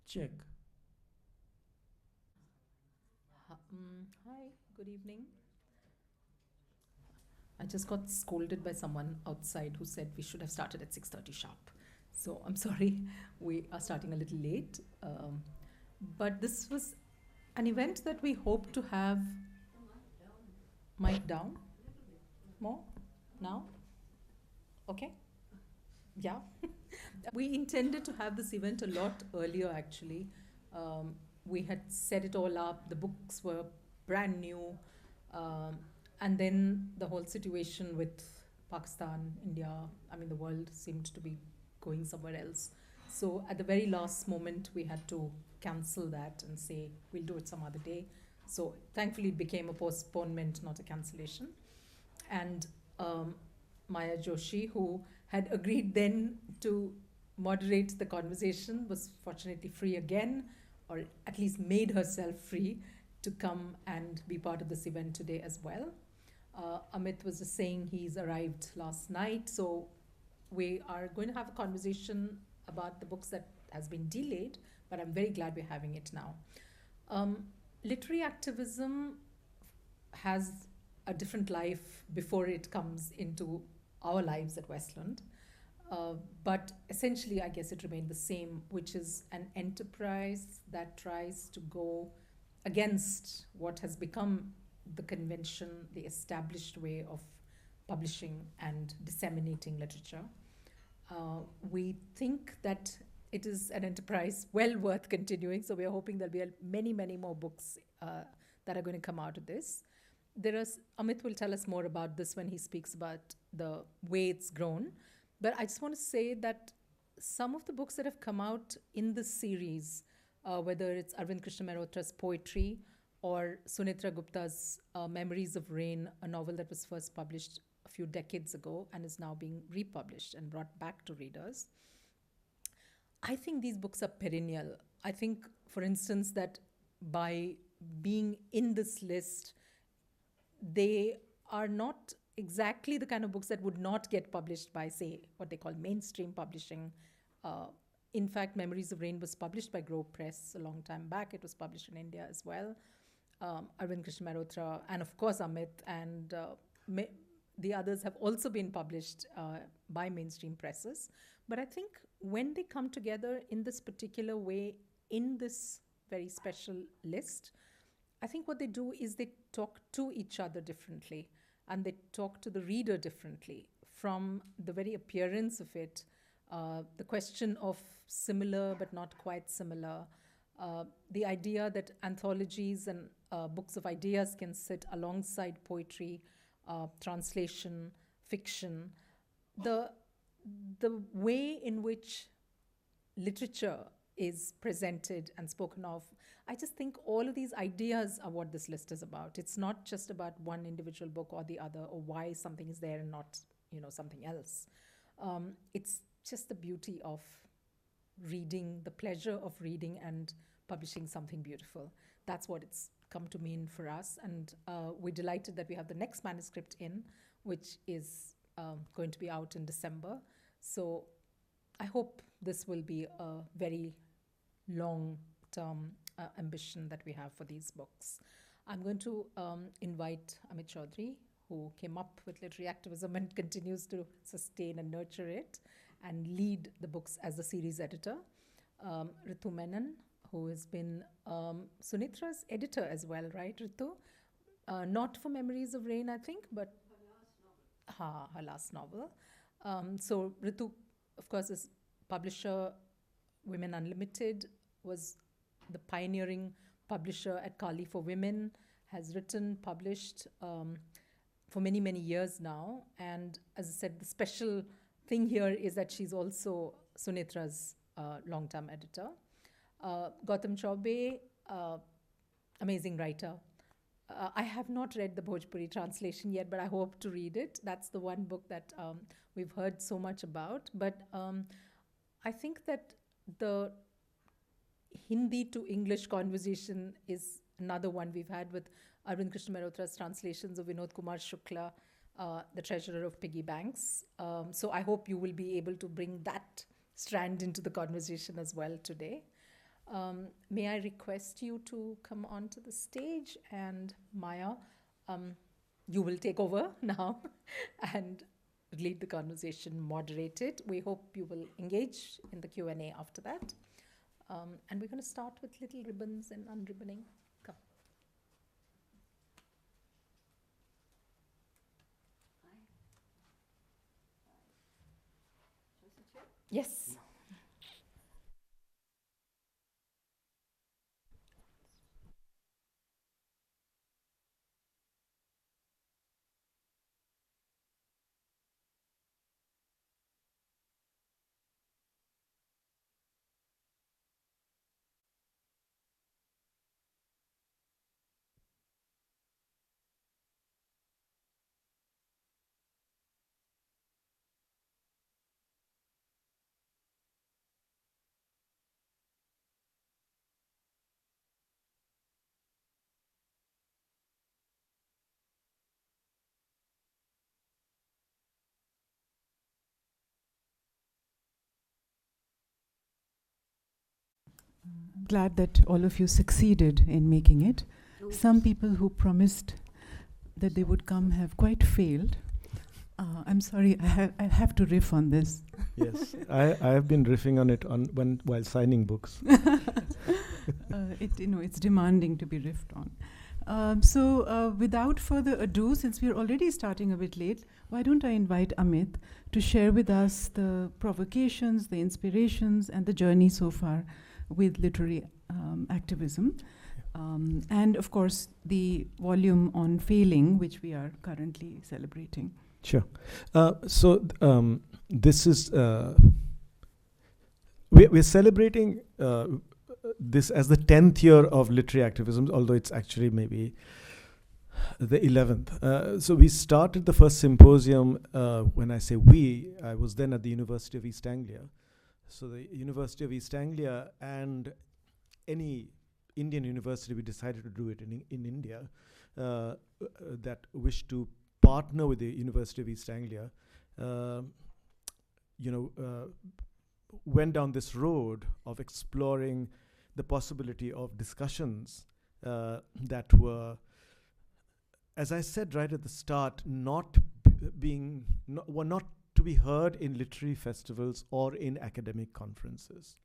Check. Hi, good evening. I just got scolded by someone outside who said we should have started at 6:30 sharp. So I'm sorry, we are starting a little late. But this was an event that we hope to have mic down more now. Okay? Yeah. We intended to have this event a lot earlier, actually. We had set it all up, the books were brand new. And then the whole situation with Pakistan, India, I mean, the world seemed to be going somewhere else. So at the very last moment, we had to cancel that and say, we'll do it some other day. So thankfully, it became a postponement, not a cancellation. And Maya Joshi, who had agreed then to moderate the conversation, was fortunately free again, or at least made herself free to come and be part of this event today as well. Amit was just saying he's arrived last night, so we are going to have a conversation about the books that has been delayed, but I'm very glad we're having it now. Literary activism has a different life before it comes into our lives at Westland. But essentially, I guess it remained the same, which is an enterprise that tries to go against what has become the convention, the established way of publishing and disseminating literature. We think that it is an enterprise well worth continuing, so we are hoping there'll be many, many more books that are going to come out of this. Amit will tell us more about this when he speaks about the way it's grown. But I just want to say that some of the books that have come out in this series, whether it's Arvind Krishna Mehrotra's poetry or Sunitra Gupta's Memories of Rain, a novel that was first published a few decades ago and is now being republished and brought back to readers. I think these books are perennial. I think, for instance, that by being in this list, they are not exactly the kind of books that would not get published by, say, what they call mainstream publishing. Uh, in fact, Memories of Rain was published by Grove Press a long time back. It was published in India as well. Arvind Krishna Mehrotra, and of course Amit, and the others have also been published by mainstream presses. But I think when they come together in this particular way, in this very special list, I think what they do is they talk to each other differently and they talk to the reader differently from the very appearance of it, the question of similar but not quite similar, the idea that anthologies and books of ideas can sit alongside poetry, translation, fiction, the the way in which literature is presented and spoken of. I just think all of these ideas are what this list is about. It's not just about one individual book or the other, or why something is there and not, something else. It's just the beauty of reading, the pleasure of reading and publishing something beautiful. That's what it's come to mean for us. And we're delighted that we have the next manuscript in, which is going to be out in December. So I hope this will be a very long term ambition that we have for these books. I'm going to invite Amit Chaudhary, who came up with literary activism and continues to sustain and nurture it and lead the books as the series editor. Ritu Menon, who has been Sunitra's editor as well, right, Ritu? Not for Memories of Rain, I think, but her last novel. So Ritu, of course, is publisher. Women Unlimited was the pioneering publisher at Kali for Women, has written, published for many, many years now. And as I said, the special thing here is that she's also Sunitra's long-term editor. Gautam Chaubey, amazing writer. I have not read the Bhojpuri translation yet, but I hope to read it. That's the one book that we've heard so much about. But I think that the Hindi to English conversation is another one we've had with Arvind Krishna Mehrotra's translations of Vinod Kumar Shukla, the treasurer of piggy banks. So I hope you will be able to bring that strand into the conversation as well today. May I request you to come onto the stage, and Maya, you will take over now and lead the conversation, moderate it. We hope you will engage in the Q&A after that. And we're going to start with little ribbons and unribboning. Come. Yes. I'm glad that all of you succeeded in making it. Some people who promised that they would come have quite failed. I'm sorry, I have to riff on this. Yes, I have been riffing on it while signing books. It's demanding to be riffed on. So without further ado, since we're already starting a bit late, why don't I invite Amit to share with us the provocations, the inspirations, and the journey so far with literary activism. And of course, the volume on failing, which we are currently celebrating. Sure. This is we're celebrating this as the 10th year of literary activism, although it's actually maybe the 11th. So we started the first symposium. When I say we, I was then at the University of East Anglia. So the University of East Anglia and any Indian university, we decided to do it in India, that wished to partner with the University of East Anglia, went down this road of exploring the possibility of discussions that were, as I said right at the start, not to be heard in literary festivals or in academic conferences,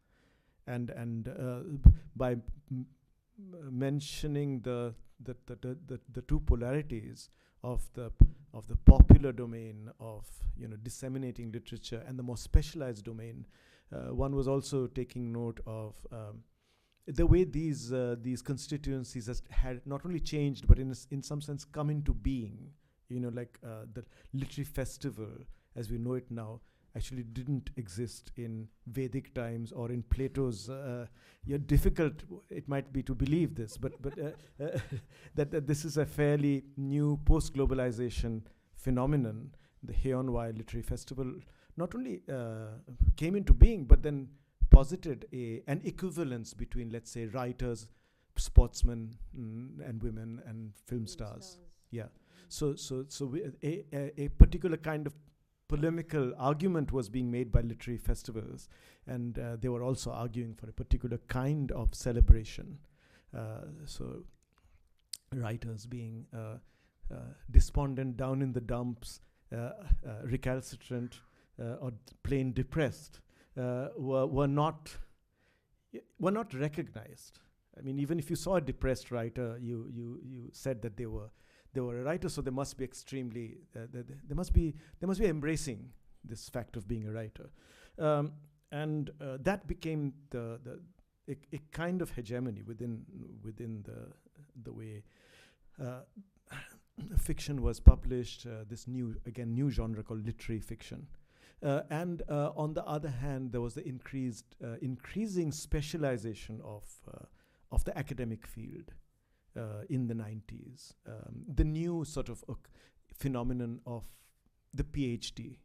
and by mentioning the two polarities of the popular domain of disseminating literature and the more specialized domain, one was also taking note of the way these constituencies had not only changed but in some sense come into being. The literary festival as we know it now actually didn't exist in Vedic times or in Plato's. Difficult it might be to believe this, but that this is a fairly new post-globalization phenomenon. The Heonwai Literary Festival not only came into being, but then posited an equivalence between, let's say, writers, sportsmen, and women, and film stars. Yeah. So a particular kind of polemical argument was being made by literary festivals, and they were also arguing for a particular kind of celebration. So writers being despondent, down in the dumps, recalcitrant, or plain depressed, were not recognized. I mean, even if you saw a depressed writer, you said that they were a writer, so they must be extremely. They must be embracing this fact of being a writer, and that became a kind of hegemony within the way fiction was published. This new genre called literary fiction, and on the other hand, there was the increasing specialization of the academic field. In the 90s, the new sort of phenomenon of the PhD,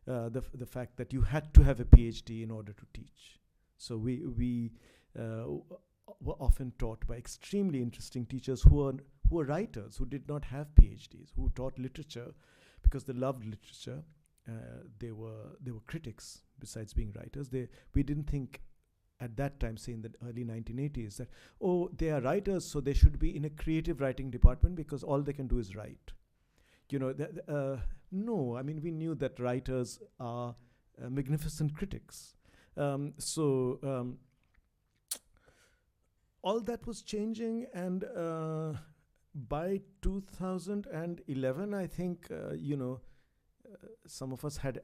the fact that you had to have a PhD in order to teach. So we were often taught by extremely interesting teachers who were writers, who did not have PhDs, who taught literature because they loved literature. They were critics besides being writers. We didn't think at that time, say in the early 1980s, that, oh, they are writers, so they should be in a creative writing department because all they can do is write. No, I mean, we knew that writers are magnificent critics. All that was changing, and by 2011, I think, some of us had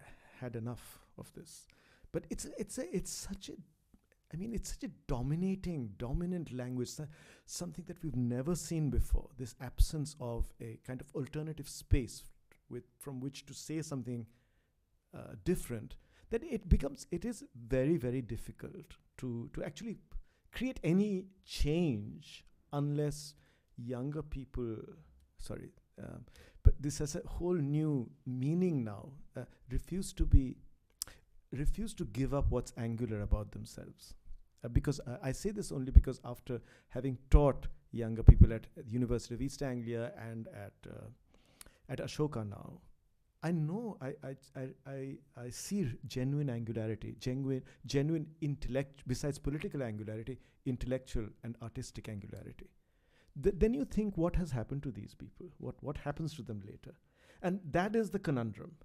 enough of this. But it's such a dominant language, something that we've never seen before. This absence of a kind of alternative space from which to say something different, that it is very, very difficult to actually create any change unless younger people, but this has a whole new meaning now, refuse to give up what's angular about themselves. Because I say this only because after having taught younger people at the University of East Anglia and at Ashoka now, I know I see genuine angularity, genuine intellect, besides political angularity, intellectual and artistic angularity. Then you think, what has happened to these people? What happens to them later? And that is the conundrum.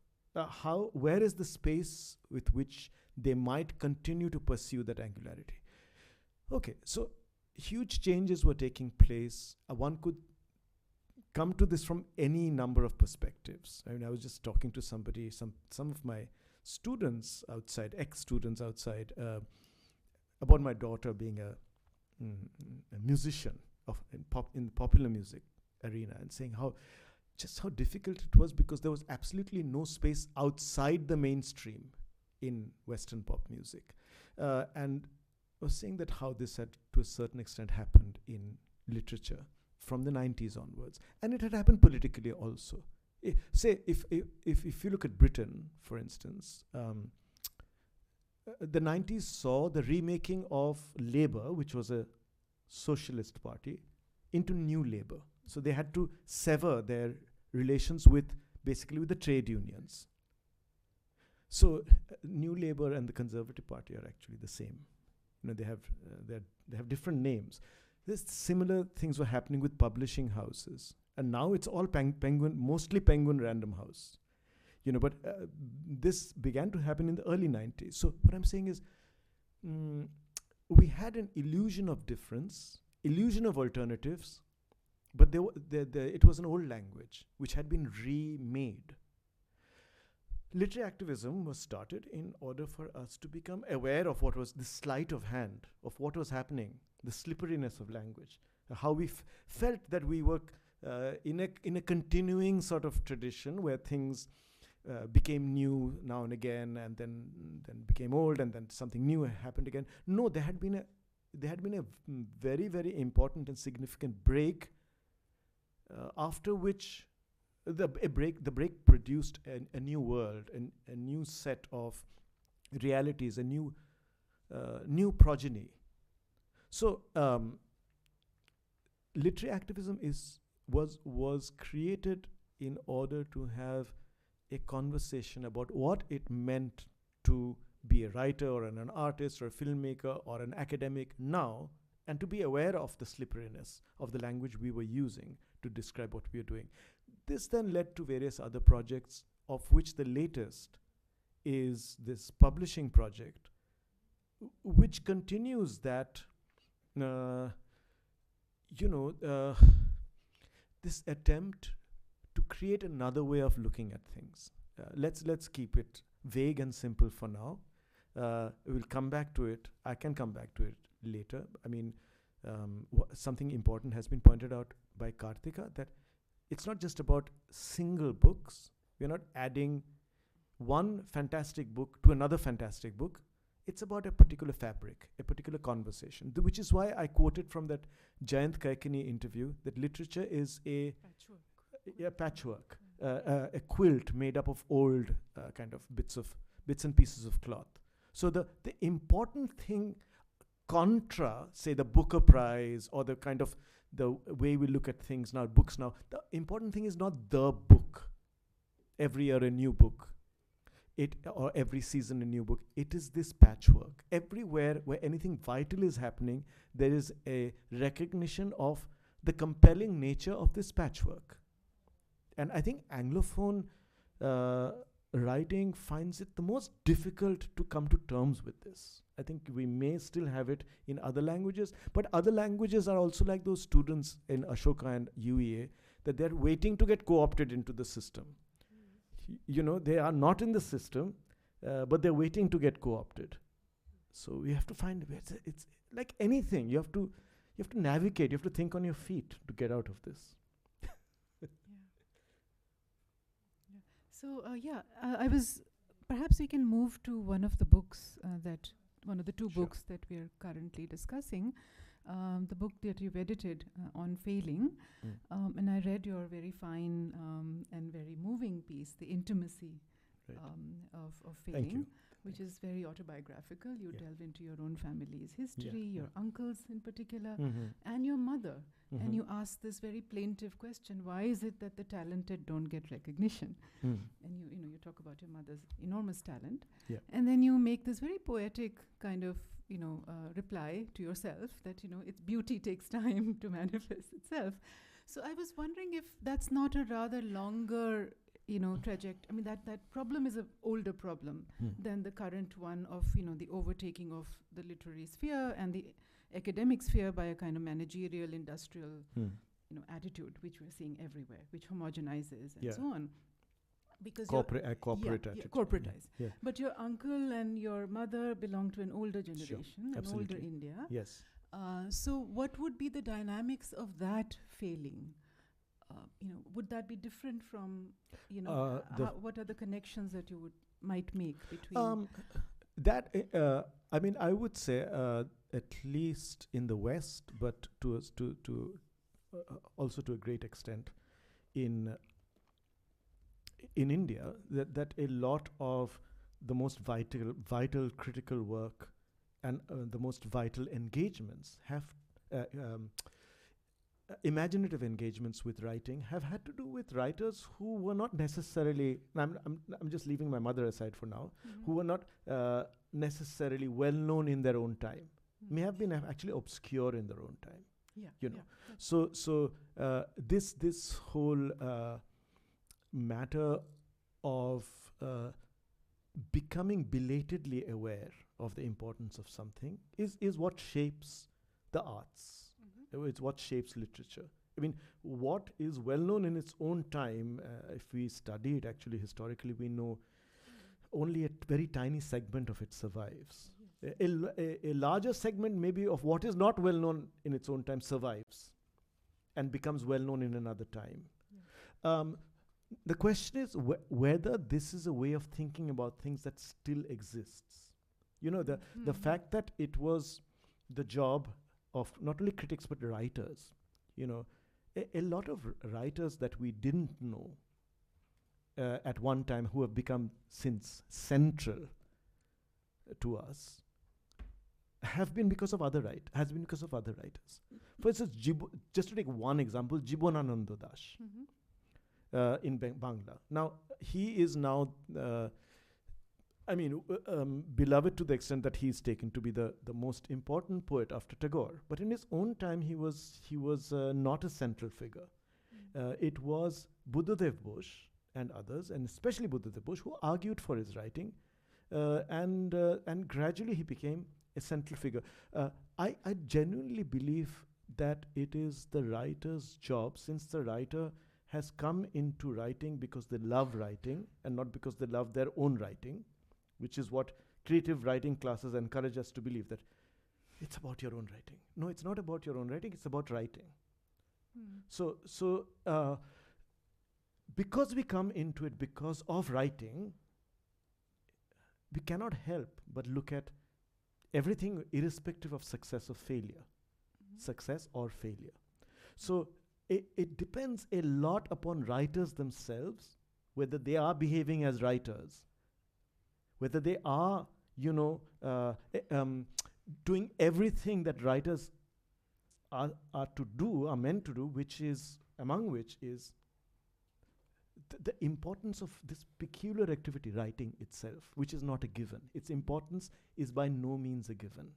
Where is the space with which they might continue to pursue that angularity? Okay, so huge changes were taking place. One could come to this from any number of perspectives. I mean, I was just talking to somebody, some of my students outside, ex-students outside, about my daughter being a musician in the popular music arena, and saying how difficult it was because there was absolutely no space outside the mainstream in Western pop music. And I was saying that how this had, to a certain extent, happened in literature from the 90s onwards. And it had happened politically also. Say, if you look at Britain, for instance, the 90s saw the remaking of Labour, which was a socialist party, into New Labour. So they had to sever their relations with the trade unions. So New Labour and the Conservative Party are actually the same. They have different names. There's similar things were happening with publishing houses, and now it's all mostly Penguin Random House. But this began to happen in the early 90s. So what I'm saying is, we had an illusion of difference, illusion of alternatives, but it was an old language which had been remade. Literary activism was started in order for us to become aware of what was the sleight of hand, of what was happening, the slipperiness of language, how we felt that we were in a continuing sort of tradition where things became new now and again, and then became old, and then something new happened again. No, there had been a very, very important and significant break, after which the break produced a new world, a new set of realities, a new progeny. So literary activism was created in order to have a conversation about what it meant to be a writer or an artist or a filmmaker or an academic now, and to be aware of the slipperiness of the language we were using to describe what we are doing. This then led to various other projects, of which the latest is this publishing project, which continues that, this attempt to create another way of looking at things. Let's keep it vague and simple for now. We'll come back to it. I can come back to it later. I mean, something important has been pointed out by Karthika, that it's not just about single books. We're not adding one fantastic book to another fantastic book. It's about a particular fabric, a particular conversation, which is why I quoted from that Jayant Kaikini interview that literature is a patchwork, a quilt made up of old kind of bits and pieces of cloth. So the important thing, contra, say, the Booker Prize or the kind of the way we look at things now, books now, the important thing is not the book, every year a new book. or every season a new book. It is this patchwork. Everywhere where anything vital is happening, there is a recognition of the compelling nature of this patchwork. And I think Anglophone writing finds it the most difficult to come to terms with this. I think we may still have it in other languages, but other languages are also like those students in Ashoka and UEA, that they're waiting to get co-opted into the system. You know, they are not in the system, but they're waiting to get co-opted. So we have to find, it's like anything, you have to navigate, you have to think on your feet to get out of this. So I was, perhaps we can move to one of the books one of the two Sure. books that we are currently discussing, the book that you've edited on failing. And I read your very fine and very moving piece, The Intimacy Right. of Thank Failing, you. which is very autobiographical. You Yeah. delve into your own family's history, Yeah, your uncles in particular, Mhm. and your mother. Mhm. And you ask this very plaintive question: why is it that the talented don't get recognition? Mm. And you talk about your mother's enormous talent. Yeah. And then you make this very poetic kind of reply to yourself that its beauty takes time to manifest itself. So I was wondering if that's not a rather longer trajectory. I mean, that problem is an older problem than the current one of the overtaking of the literary sphere and the academic sphere by a kind of managerial industrial attitude, which we're seeing everywhere, which homogenizes and Yeah. so on. Because you're- corporate yeah, attitude. corporatize. Yeah. But your uncle and your mother belong to an older generation, an older Absolutely. India. Yes. So what would be the dynamics of that failing? Would that be different from, what are the connections that you might make between? I mean, I would say at least in the West, but also to a great extent in India, that a lot of the most vital critical work and the most vital engagements have imaginative engagements with writing have had to do with writers who were not necessarily, I'm just leaving my mother aside for now, who were not necessarily well known in their own time, may have been actually obscure in their own time. So this whole matter of becoming belatedly aware of the importance of something is what shapes the arts. It's what shapes literature. I mean, what is well known in its own time, if we study it actually historically, we know only a very tiny segment of it survives. A larger segment maybe of what is not well known in its own time survives and becomes well known in another time. The question is whether this is a way of thinking about things that still exists. The fact that it was the job of not only critics but writers. A lot of writers that we didn't know at one time who have become since central to us has been because of other writers. For instance, just to take one example, Jibonananda Das in Bangla. Now, he is now beloved to the extent that he is taken to be the most important poet after Tagore. But in his own time, he was not a central figure. It was Buddhadev Bose and others, and especially Buddhadev Bose, who argued for his writing, and gradually he became a central figure. I genuinely believe that it is the writer's job, since the writer has come into writing because they love writing and not because they love their own writing, which is what creative writing classes encourage us to believe, that it's about your own writing. No, it's not about your own writing, it's about writing. So because we come into it because of writing, we cannot help but look at everything irrespective of success or failure. Success or failure. So it depends a lot upon writers themselves, whether they are behaving as writers, whether they are, doing everything that writers are meant to do, among which is the importance of this peculiar activity, writing itself, which is not a given. Its importance is by no means a given.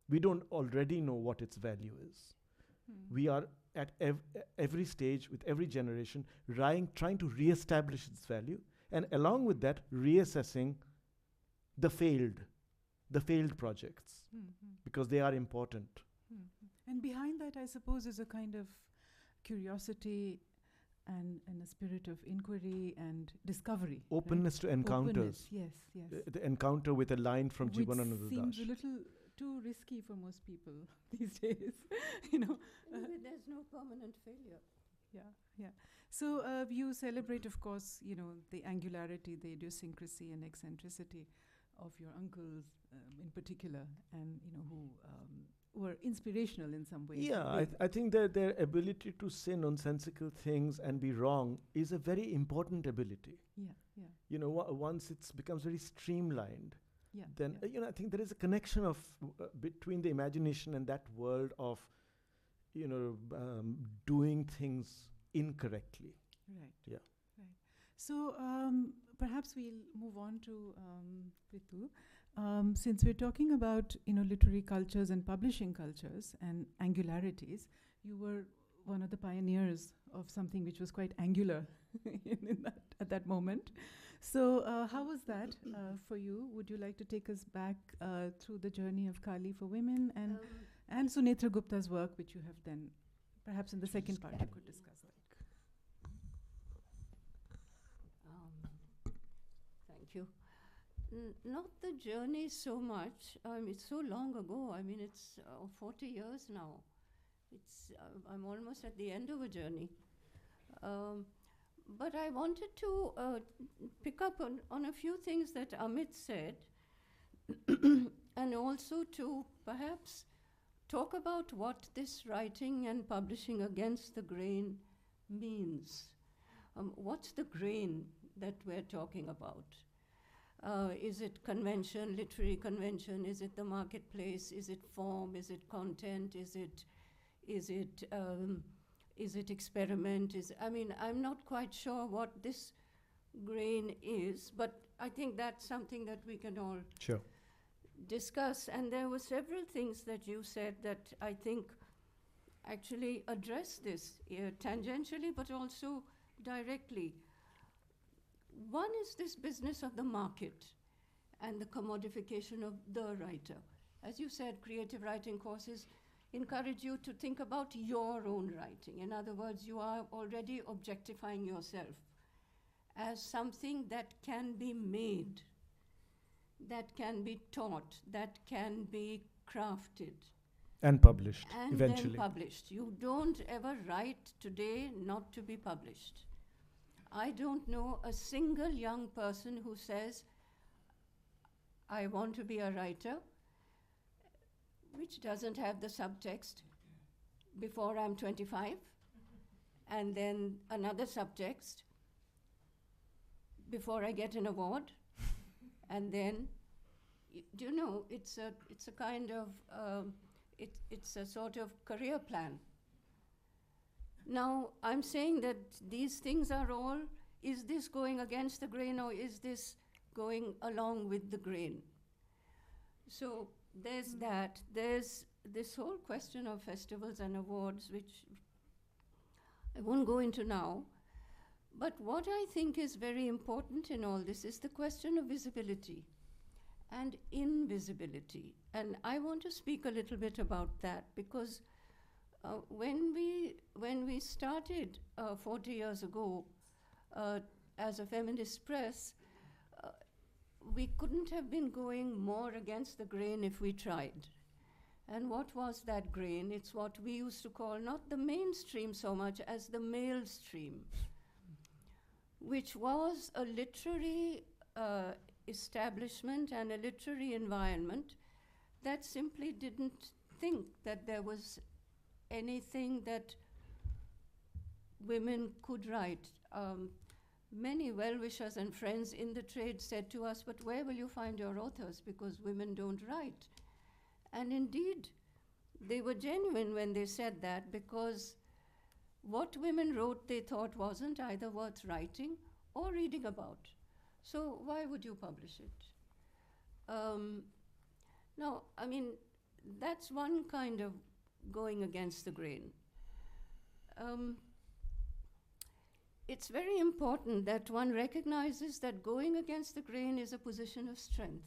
We don't already know what its value is. We are at every stage, with every generation, trying to re-establish its value, and along with that, reassessing the failed projects, because they are important. And behind that, I suppose, is a kind of curiosity and a spirit of inquiry and discovery. Openness to encounters. Yes, yes. The encounter with a line from Which Jivanananda seems Das. a little too risky for most people these days. You know. Anyway, there's no permanent failure. Yeah. So you celebrate, of course, the angularity, the idiosyncrasy and eccentricity of your uncles in particular, and who were inspirational in some ways. Yeah, I think that their ability to say nonsensical things and be wrong is a very important ability. Yeah. Once it becomes very streamlined, Yeah. then I think there is a connection of between the imagination and that world of doing things incorrectly. Right. Yeah. Right. So perhaps we'll move on to Ritu. Since we're talking about literary cultures and publishing cultures and angularities, you were one of the pioneers of something which was quite angular at that moment. So how was that for you? Would you like to take us back through the journey of Kali for Women and Sunetra Gupta's work, which you have then, perhaps in the second part, you could discuss that. Thank you. Not the journey so much. It's so long ago. It's 40 years now. I'm almost at the end of a journey. But I wanted to pick up on a few things that Amit said, and also to perhaps talk about what this writing and publishing against the grain means. What's the grain that we're talking about? Is it convention, literary convention? Is it the marketplace? Is it form? Is it content? Is it experiment? I'm not quite sure what this grain is, but I think that's something that we can all discuss. And there were several things that you said that I think actually address this tangentially, but also directly. One is this business of the market and the commodification of the writer. As you said, creative writing courses encourage you to think about your own writing. In other words, you are already objectifying yourself as something that can be made, that can be taught, that can be crafted. And published, and eventually. Then published. You don't ever write today not to be published. I don't know a single young person who says, I want to be a writer, which doesn't have the subtext, before I'm 25, and then another subtext, before I get an award, and then, it's a kind of, it's a sort of career plan. Now, I'm saying that these things are all, is this going against the grain or is this going along with the grain? So there's that. There's this whole question of festivals and awards, which I won't go into now. But what I think is very important in all this is the question of visibility and invisibility. And I want to speak a little bit about that, because when we started 40 years ago as a feminist press, we couldn't have been going more against the grain if we tried. And what was that grain? It's what we used to call not the mainstream so much as the male stream, which was a literary establishment and a literary environment that simply didn't think that there was anything that women could write. Many well-wishers and friends in the trade said to us, but where will you find your authors, because women don't write? And indeed, they were genuine when they said that, because what women wrote they thought wasn't either worth writing or reading about. So why would you publish it? Now, I mean, that's one kind of going against the grain. It's very important that one recognizes that going against the grain is a position of strength,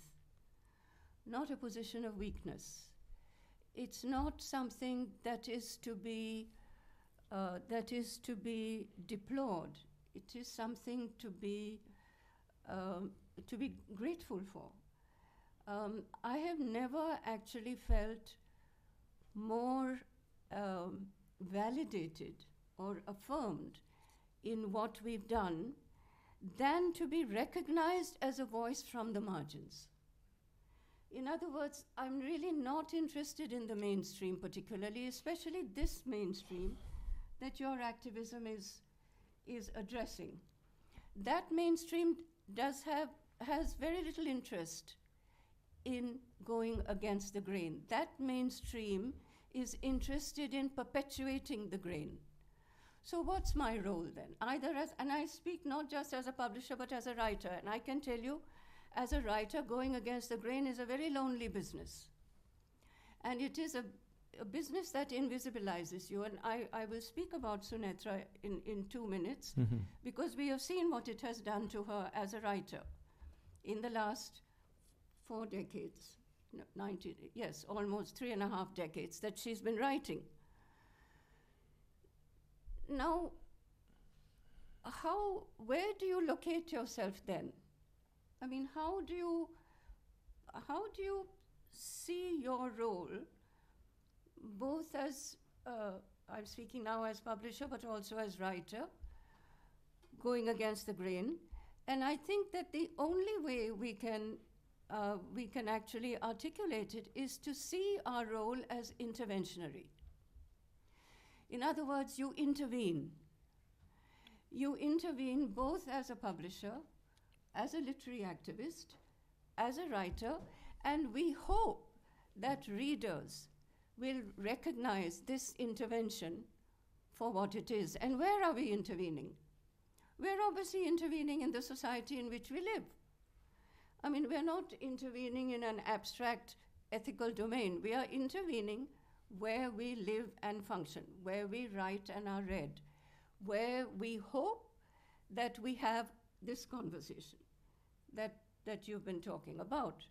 not a position of weakness. It's not something that is to be deplored. It is something to be grateful for. I have never actually felt more validated or affirmed in what we've done than to be recognized as a voice from the margins. In other words, I'm really not interested in the mainstream particularly, especially this mainstream that your activism is addressing. That mainstream has very little interest in going against the grain. That mainstream is interested in perpetuating the grain. So what's my role then? And I speak not just as a publisher, but as a writer. And I can tell you, as a writer, going against the grain is a very lonely business. And it is a business that invisibilizes you. And I will speak about Sunetra in 2 minutes, because we have seen what it has done to her as a writer in the last 4 decades, almost 3.5 decades that she's been writing. Now, where do you locate yourself then? I mean, how do you see your role, both as, I'm speaking now as publisher, but also as writer, going against the grain? And I think that the only way we can actually articulate it is to see our role as interventionary. In other words, you intervene. You intervene both as a publisher, as a literary activist, as a writer, and we hope that readers will recognize this intervention for what it is. And where are we intervening? We're obviously intervening in the society in which we live. I mean, we're not intervening in an abstract ethical domain. We are intervening where we live and function, where we write and are read, where we hope that we have this conversation that you've been talking about.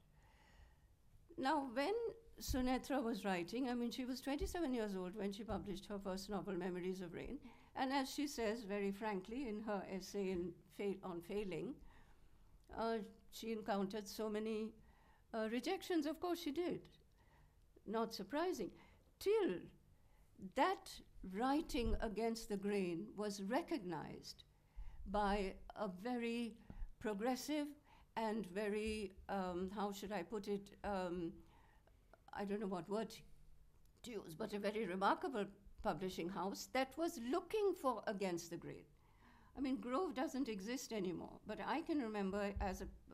Now, when Sunetra was writing, I mean, she was 27 years old when she published her first novel, Memories of Rain. And as she says, very frankly, in her essay on failing, she encountered so many rejections. Of course she did. Not surprising. Till that writing against the grain was recognized by a very progressive and very, how should I put it, I don't know what word to use, but a very remarkable publishing house that was looking for against the grain. I mean, Grove doesn't exist anymore, but I can remember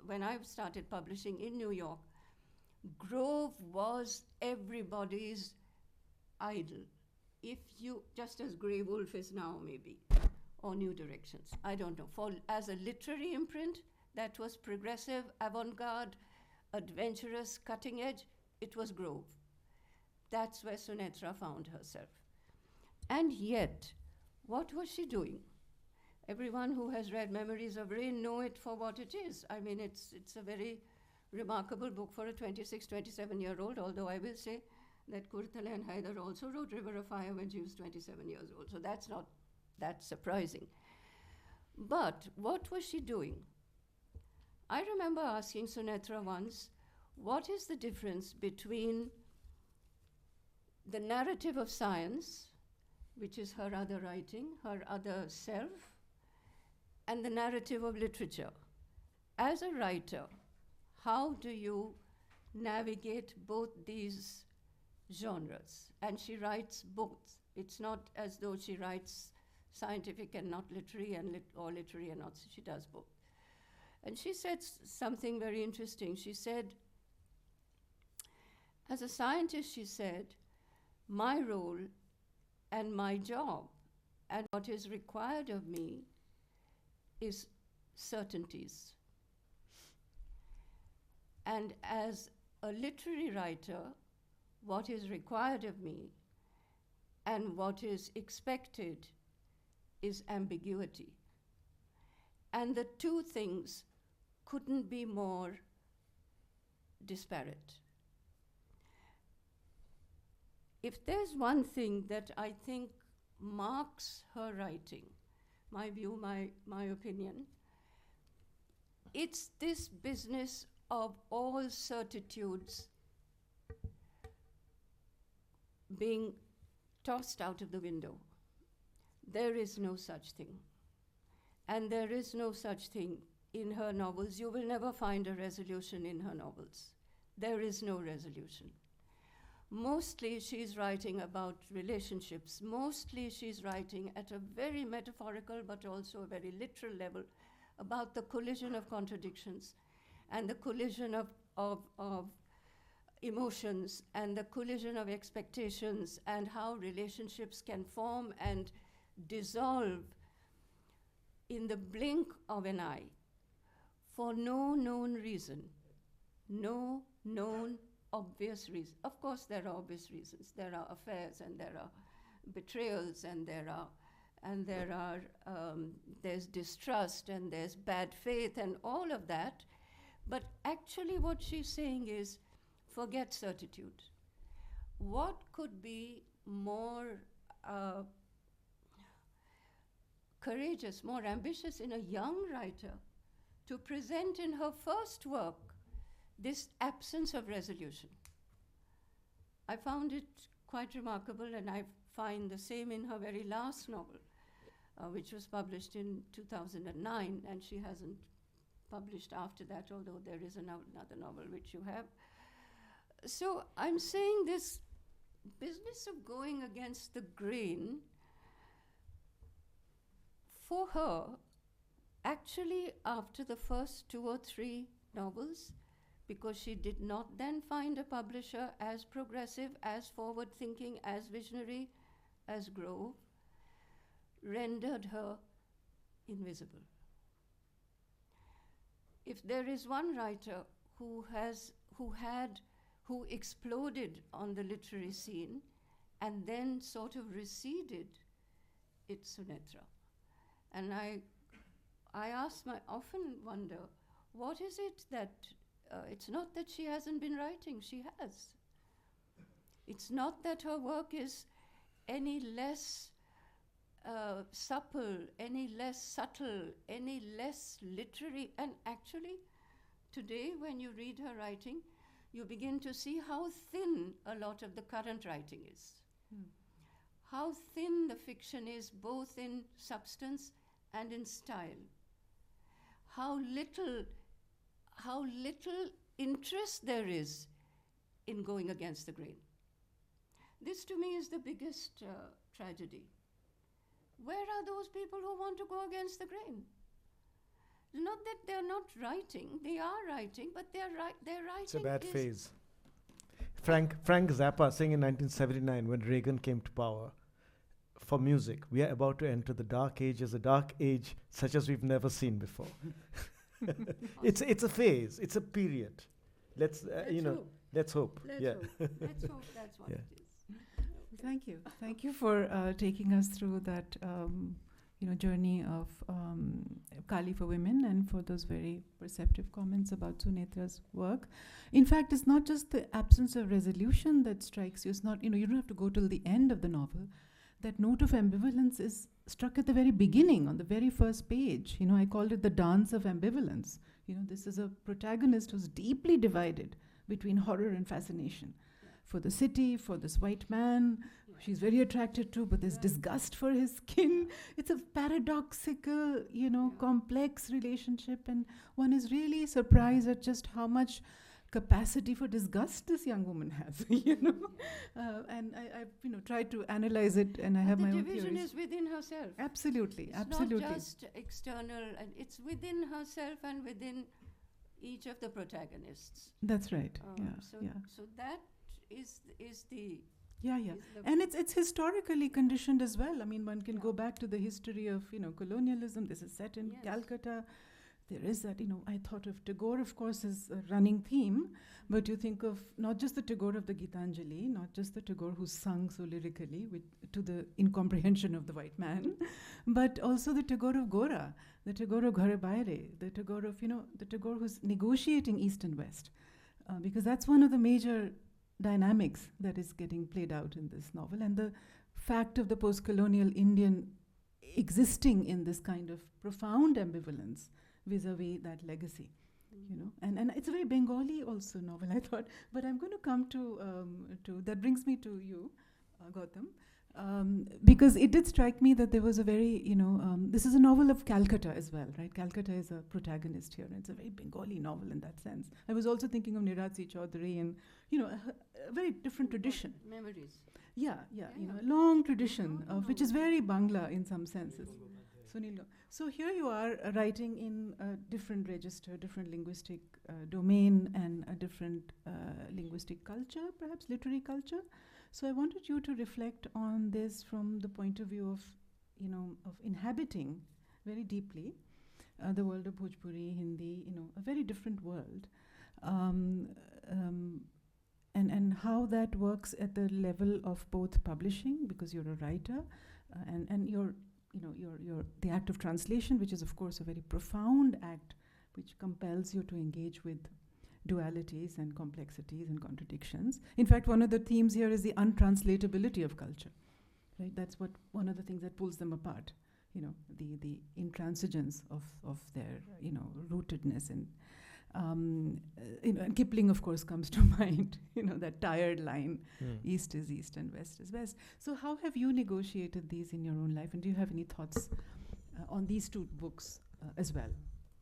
when I started publishing in New York, Grove was everybody's idol. If you, just as Grey Wolf is now maybe, or New Directions, I don't know. As a literary imprint that was progressive, avant-garde, adventurous, cutting edge, it was Grove. That's where Sunetra found herself. And yet, what was she doing? Everyone who has read Memories of Rain know it for what it is. I mean, it's a very remarkable book for a 26, 27-year-old, although I will say that Kurtala and Haider also wrote River of Fire when she was 27 years old, so that's not that surprising. But what was she doing? I remember asking Sunetra once, what is the difference between the narrative of science, which is her other writing, her other self, and the narrative of literature? As a writer, how do you navigate both these genres? And she writes both. It's not as though she writes scientific and not literary, or literary and not, she does both. And she said something very interesting. She said, as a scientist, she said, my role and my job and what is required of me is certainties. And as a literary writer, what is required of me and what is expected is ambiguity. And the two things couldn't be more disparate. If there's one thing that I think marks her writing, my view, my opinion, it's this business of all certitudes being tossed out of the window. There is no such thing. And there is no such thing in her novels. You will never find a resolution in her novels. There is no resolution. Mostly she's writing about relationships. Mostly she's writing at a very metaphorical but also a very literal level about the collision of contradictions and the collision of emotions and the collision of expectations and how relationships can form and dissolve in the blink of an eye for no known reason, no known obvious reason. Of course, there are obvious reasons. There are affairs, and there are betrayals, and there's distrust, and there's bad faith, and all of that. But actually, what she's saying is, forget certitude. What could be more courageous, more ambitious in a young writer to present in her first work this absence of resolution? I found it quite remarkable, and I find the same in her very last novel, which was published in 2009, and she hasn't published after that, although there is another novel which you have. So I'm saying this business of going against the grain, for her, actually after the first 2 or 3 novels, because she did not then find a publisher as progressive, as forward-thinking, as visionary as Grove, rendered her invisible. If there is one writer who exploded on the literary scene and then sort of receded, it's Sunetra. And I often wonder, what is it that, it's not that she hasn't been writing, she has. It's not that her work is any less supple, any less subtle, any less literary. And actually, today when you read her writing, you begin to see how thin a lot of the current writing is. How thin the fiction is, both in substance and in style. How little interest there is in going against the grain. This to me is the biggest tragedy. Where are those people who want to go against the grain? Not that they're not writing, they are writing, but their writing It's a bad phase. Frank Zappa saying in 1979, when Reagan came to power, for music, we are about to enter the dark ages, a dark age such as we've never seen before. It's a phase, it's a period. Let's hope. Let's hope. Yeah. Let's hope that's what Yeah. it is. Thank you for taking us through that journey of Kali for women, and for those very perceptive comments about Sunetra's work. In fact, it's not just the absence of resolution that strikes you. It's not, you don't have to go till the end of the novel. That note of ambivalence is struck at the very beginning, on the very first page. I called it the dance of ambivalence. This is a protagonist who's deeply divided between horror and fascination. For the city, for this white man, she's very attracted to, but there's disgust for his skin. It's a paradoxical, complex relationship, and one is really surprised at just how much capacity for disgust this young woman has, and I've tried to analyze it, and I have my own theories. The division is within herself. Absolutely. It's not just external, and it's within herself and within each of the protagonists. That's right. So that is the Yeah, yeah. is the And it's historically conditioned as well. I mean, one can go back to the history of, colonialism. This is set in Yes. Calcutta. There is that, I thought of Tagore, of course, as a running theme, but you think of not just the Tagore of the Gitanjali, not just the Tagore who sung so lyrically to the incomprehension of the white man, but also the Tagore of Gora, the Tagore of Ghare Baire, the Tagore of, the Tagore who's negotiating East and West. Because that's one of the major dynamics that is getting played out in this novel, and the fact of the post-colonial Indian existing in this kind of profound ambivalence vis-a-vis that legacy, and it's a very Bengali also novel, I thought. But I'm going to come to that brings me to you, Gautam, because it did strike me that there was a very, this is a novel of Calcutta as well, right? Calcutta is a protagonist here, and it's a very Bengali novel in that sense. I was also thinking of Nirazi Chaudhary and, a very different tradition. memories. Yeah, Yeah. a long tradition of which is very Bangla in some senses. Sunil. So here you are writing in a different register, different linguistic domain, and a different linguistic culture, perhaps literary culture. So I wanted you to reflect on this from the point of view of, of inhabiting very deeply the world of Bhojpuri, Hindi, a very different world, and how that works at the level of both publishing, because you're a writer, and your the act of translation, which is of course a very profound act, which compels you to engage with dualities and complexities and contradictions. In fact, one of the themes here is the untranslatability of culture, right? That's what one of the things that pulls them apart, the intransigence of their, rootedness. And and Kipling, of course, comes to mind, that tired line, East is East and West is West. So how have you negotiated these in your own life? And do you have any thoughts on these two books as well?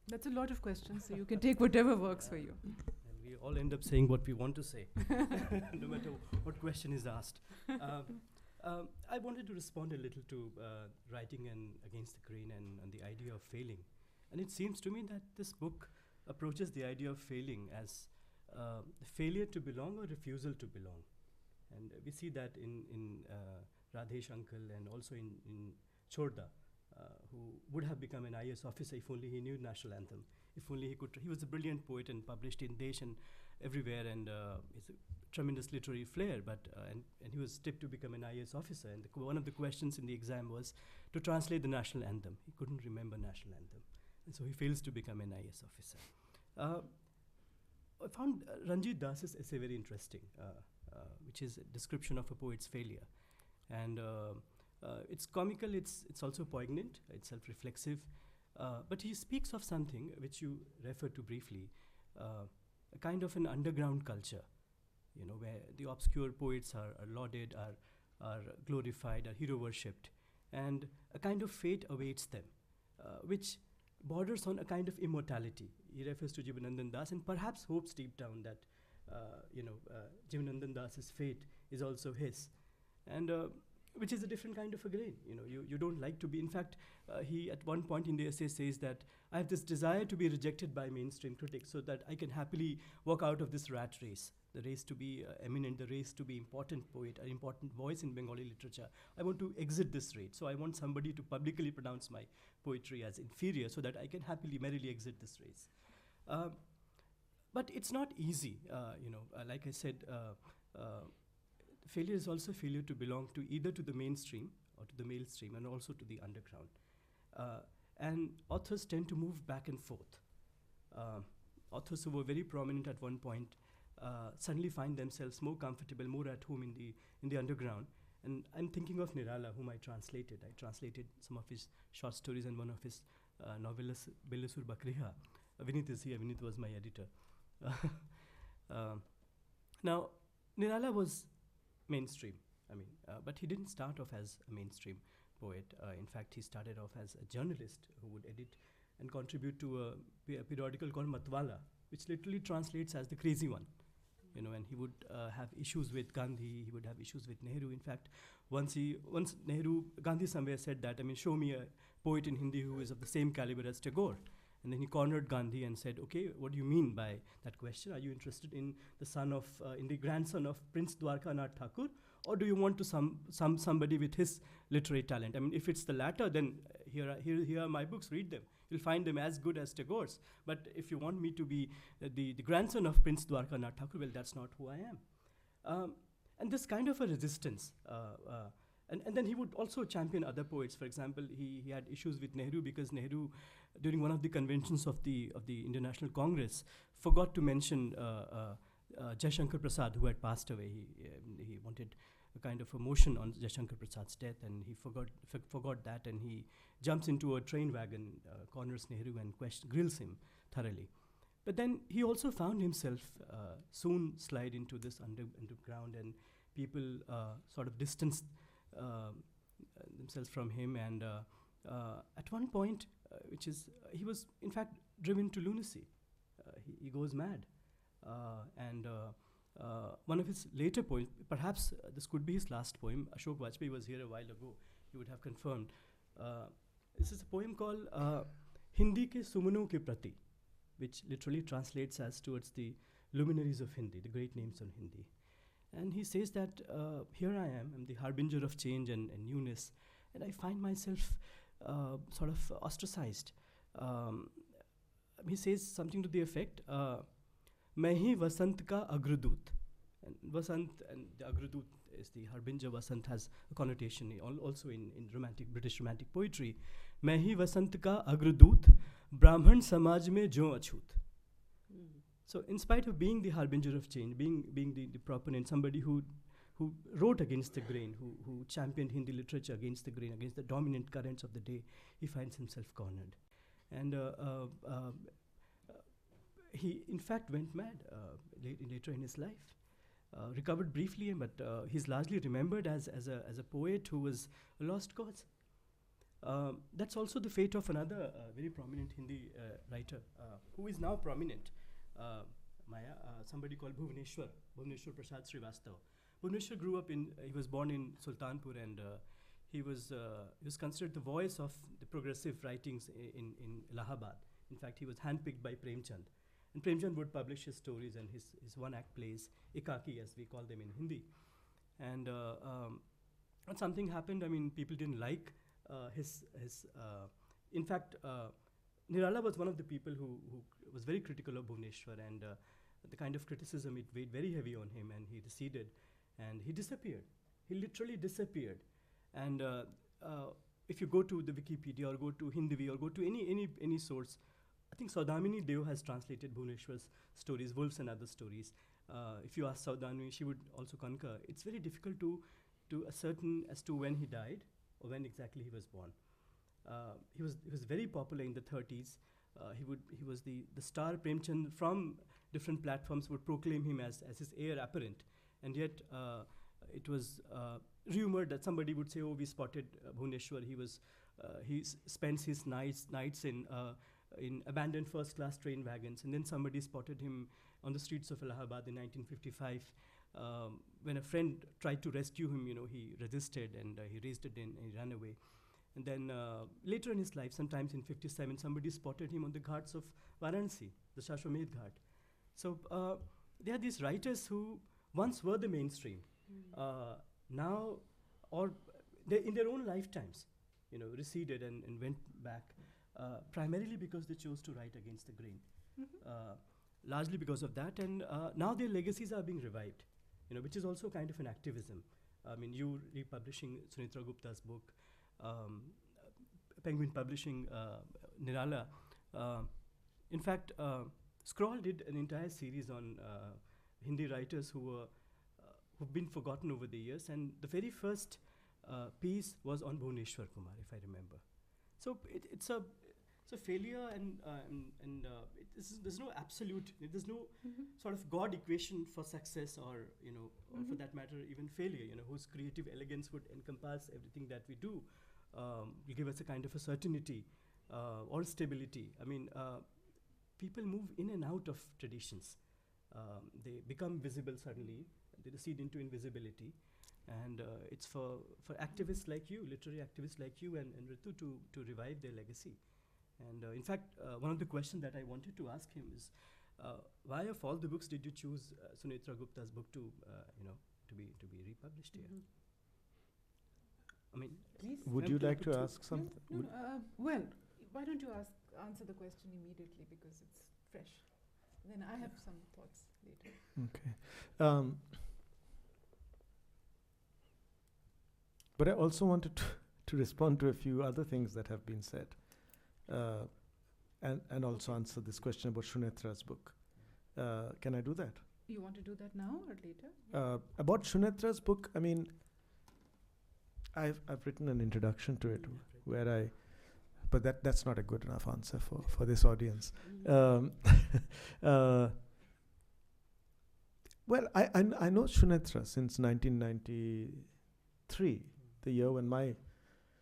That's a lot of questions, so you can take whatever works for you. And we all end up saying what we want to say, no matter what question is asked. I wanted to respond a little to writing against the grain and the idea of failing. And it seems to me that this book approaches the idea of failing as failure to belong or refusal to belong. And we see that in Radhesh Uncle and also in Chorda, who would have become an IAS officer if only he knew national anthem, if only he could. He was a brilliant poet and published in Desh and everywhere, and it's a tremendous literary flair, but and he was tipped to become an IAS officer. And one of the questions in the exam was to translate the national anthem. He couldn't remember national anthem, and so he fails to become an IAS officer. I found Ranjit Das's essay very interesting, which is a description of a poet's failure. And it's comical, it's also poignant, it's self-reflexive, but he speaks of something which you referred to briefly, a kind of an underground culture, where the obscure poets are lauded, are glorified, are hero-worshipped, and a kind of fate awaits them, which borders on a kind of immortality. He refers to Jivanandan Das and perhaps hopes deep down that, Jivanandan Das's fate is also his. And which is a different kind of a grain. You don't like to be. In fact, he at one point in the essay says that I have this desire to be rejected by mainstream critics so that I can happily walk out of this rat race, the race to be eminent, the race to be important poet, an important voice in Bengali literature. I want to exit this race. So I want somebody to publicly pronounce my poetry as inferior so that I can happily, merrily exit this race. But it's not easy. Like I said, failure is also failure to belong to either to the mainstream or to the mainstream and also to the underground. And authors tend to move back and forth. Authors who were very prominent at one point suddenly find themselves more comfortable, more at home in the underground. And I'm thinking of Nirala, whom I translated. I translated some of his short stories and one of his novellas, Bellasur Bakriha. Vinit is here. Vinit was my editor. Now, Nirala was mainstream, but he didn't start off as a mainstream poet. In fact, he started off as a journalist who would edit and contribute to a periodical called Matwala, which literally translates as the crazy one. And he would have issues with Gandhi, he would have issues with Nehru. In fact, once Gandhi somewhere said that, show me a poet in Hindi who is of the same caliber as Tagore. And then he cornered Gandhi and said, okay, what do you mean by that question? Are you interested in the grandson of Prince Dwarkanath Thakur or do you want to somebody with his literary talent? I mean, if it's the latter, then here are my books, read them. You'll find them as good as Tagore's. But if you want me to be the grandson of Prince Dwarkanath Thakur, well, that's not who I am. And this kind of a resistance, and then he would also champion other poets. For example, he had issues with Nehru because Nehru, during one of the conventions of the Indian National Congress, forgot to mention Jaishankar Prasad, who had passed away. He wanted a kind of a motion on Jaishankar Prasad's death, and he forgot that, and he jumps into a train wagon, corners Nehru, and grills him thoroughly. But then he also found himself soon slide into this underground, and people sort of distanced themselves from him. And at one point, he was in fact driven to lunacy. He goes mad. And one of his later poems, perhaps this could be his last poem. Ashok Vajpayee was here a while ago. He would have confirmed. This is a poem called Hindi ke Sumano ke Prati, which literally translates as towards the luminaries of Hindi, the great names on Hindi. And he says that here I am, I'm the harbinger of change and newness, and I find myself sort of ostracized. He says something to the effect, मैं ही वसंत का अग्रदूत. And Vasant and the Agradut is the harbinger. Vasant has a connotation also in British romantic poetry. मैं ही वसंत का अग्रदूत, ब्राह्मण समाज में जो अछूत. So in spite of being the harbinger of change, being the proponent, somebody who wrote against the grain, who championed Hindi literature against the grain, against the dominant currents of the day, he finds himself cornered. And he in fact went mad later in his life. Recovered briefly, but he's largely remembered as a poet who was a lost cause. That's also the fate of another very prominent Hindi writer who is now prominent, somebody called Bhuvaneshwar Prasad Srivastava. Bhuvaneshwar grew up he was born in Sultanpur, and he was considered the voice of the progressive writings in Allahabad. In fact, he was handpicked by Premchand. And Premchand would publish his stories and his one-act plays, Ekaki as we call them in Hindi. And something happened. I mean, people didn't like his in fact, Nirala was one of the people who was very critical of Bhuvaneshwar, and the kind of criticism, it weighed very heavy on him, and he receded, and he disappeared. He literally disappeared. And if you go to the Wikipedia or go to Hindivi or go to any source, I think Saudamini Deo has translated Bhuvaneshwar's stories, Wolves and Other Stories. If you ask Saudamini, she would also concur. It's very difficult to ascertain as to when he died or when exactly he was born. He was very popular in the 30s. He was the star. Premchand from different platforms would proclaim him as his heir apparent, and yet it was rumored that somebody would say, "Oh, we spotted Bhuvaneshwar. He spends his nights in abandoned first-class train wagons," and then somebody spotted him on the streets of Allahabad in 1955. When a friend tried to rescue him, he resisted, and he raised it and he ran away. And then later in his life, sometimes in 57, somebody spotted him on the ghats of Varanasi, the Shashwamedh Ghat. So there are these writers who once were the mainstream, now, or in their own lifetimes, receded and went back, primarily because they chose to write against the grain. Largely because of that, and now their legacies are being revived, which is also kind of an activism. I mean, you republishing Sunitra Gupta's book, Penguin Publishing, Nirala. In fact, Scroll did an entire series on Hindi writers who've been forgotten over the years, and the very first piece was on Bhuvaneshwar Kumar, if I remember. So it's a failure, and there's no absolute, there's no sort of God equation for success, or or for that matter, even failure. Whose creative elegance would encompass everything that we do, will give us a kind of a certainty or stability. I mean, people move in and out of traditions. They become visible suddenly, they recede into invisibility. And it's for activists like you, literary activists like you and Ritu to revive their legacy. And in fact, one of the questions that I wanted to ask him is, why of all the books did you choose Sunitra Gupta's book to to be republished here. I mean, Please. Would you like to ask something? No, well, why don't you answer the question immediately because it's fresh. Then I have some thoughts later. Okay. But I also wanted to respond to a few other things that have been said, and also answer this question about Shunetra's book. Can I do that? You want to do that now or later? About Shunetra's book, I mean, I've written an introduction to it where but that's not a good enough answer for this audience. Well, I know Shunetra since 1993, the year when my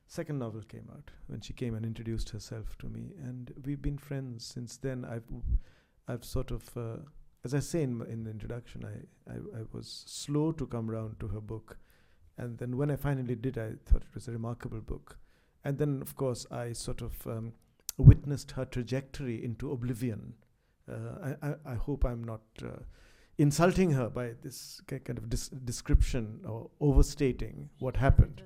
second novel came out, when she came and introduced herself to me, and we've been friends since then. I've sort of, as I say in the introduction, I was slow to come round to her book, and then when I finally did, I thought it was a remarkable book. And then, of course, I sort of witnessed her trajectory into oblivion. I hope I'm not insulting her by this kind of description or overstating what happened.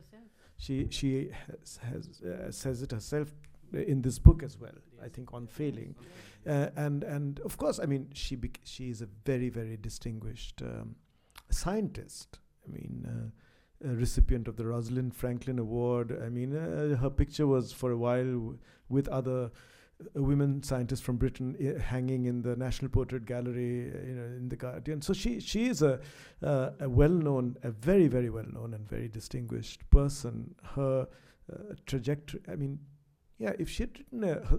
She says it herself in this book as well, yes. I think, on failing. And of course, I mean, she is a very, very distinguished scientist. I mean, a recipient of the Rosalind Franklin Award. I mean, her picture was for a while with other women scientists from Britain hanging in the National Portrait Gallery, in the Guardian. So she is a well-known, a very, very well-known and very distinguished person. Her trajectory, I mean, yeah, if she had written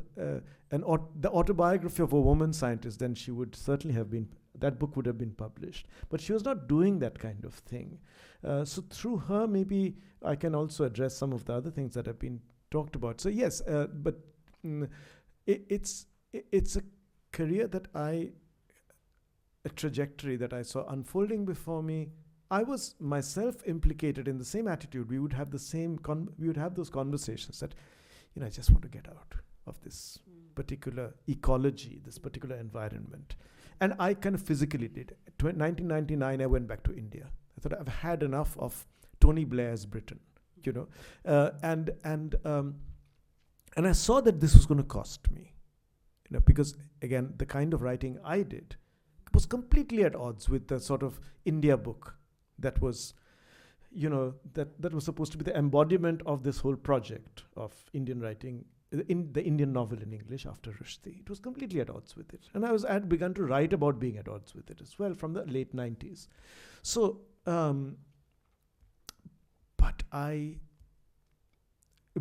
the autobiography of a woman scientist, then she would certainly have been, that book would have been published. But she was not doing that kind of thing. So through her, maybe I can also address some of the other things that have been talked about. So yes, but it's a career that a trajectory that I saw unfolding before me. I was myself implicated in the same attitude. We would have the same, we would have those conversations that, I just want to get out of this particular ecology, this particular environment. And I kind of physically did. 1999, I went back to India. I thought I've had enough of Tony Blair's Britain, and I saw that this was going to cost me, because again, the kind of writing I did was completely at odds with the sort of India book that was, that was supposed to be the embodiment of this whole project of Indian writing, in the Indian novel in English after Rushdie. It was completely at odds with it. And I had begun to write about being at odds with it as well from the late 90s. So, but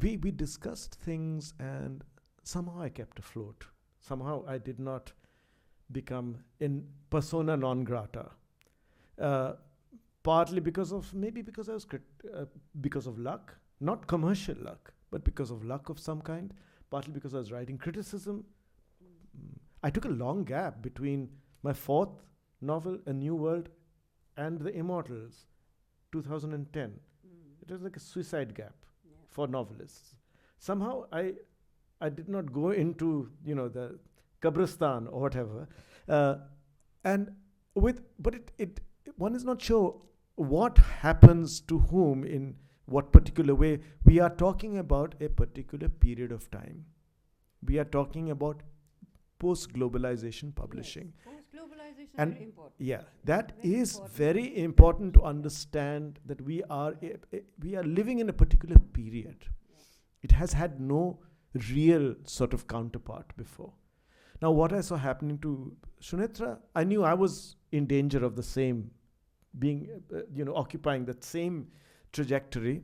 we discussed things, and somehow I kept afloat. Somehow I did not become in persona non grata. Partly because I was because of luck, not commercial luck, but because of luck of some kind. Partly because I was writing criticism. I took a long gap between my fourth novel, A New World, and The Immortals, 2010. It was like a suicide gap for novelists. Somehow I did not go into the Kabristan or whatever, one is not sure what happens to whom in what particular way. We are talking about a particular period of time. We are talking about post-globalization publishing. Yes, post-globalization and very important. Yeah, that Very is important. very important to understand, that we are living in a particular period. It has had no real sort of counterpart before. Now, what I saw happening to Shunetra, I knew I was in danger of the same, being, occupying that same trajectory.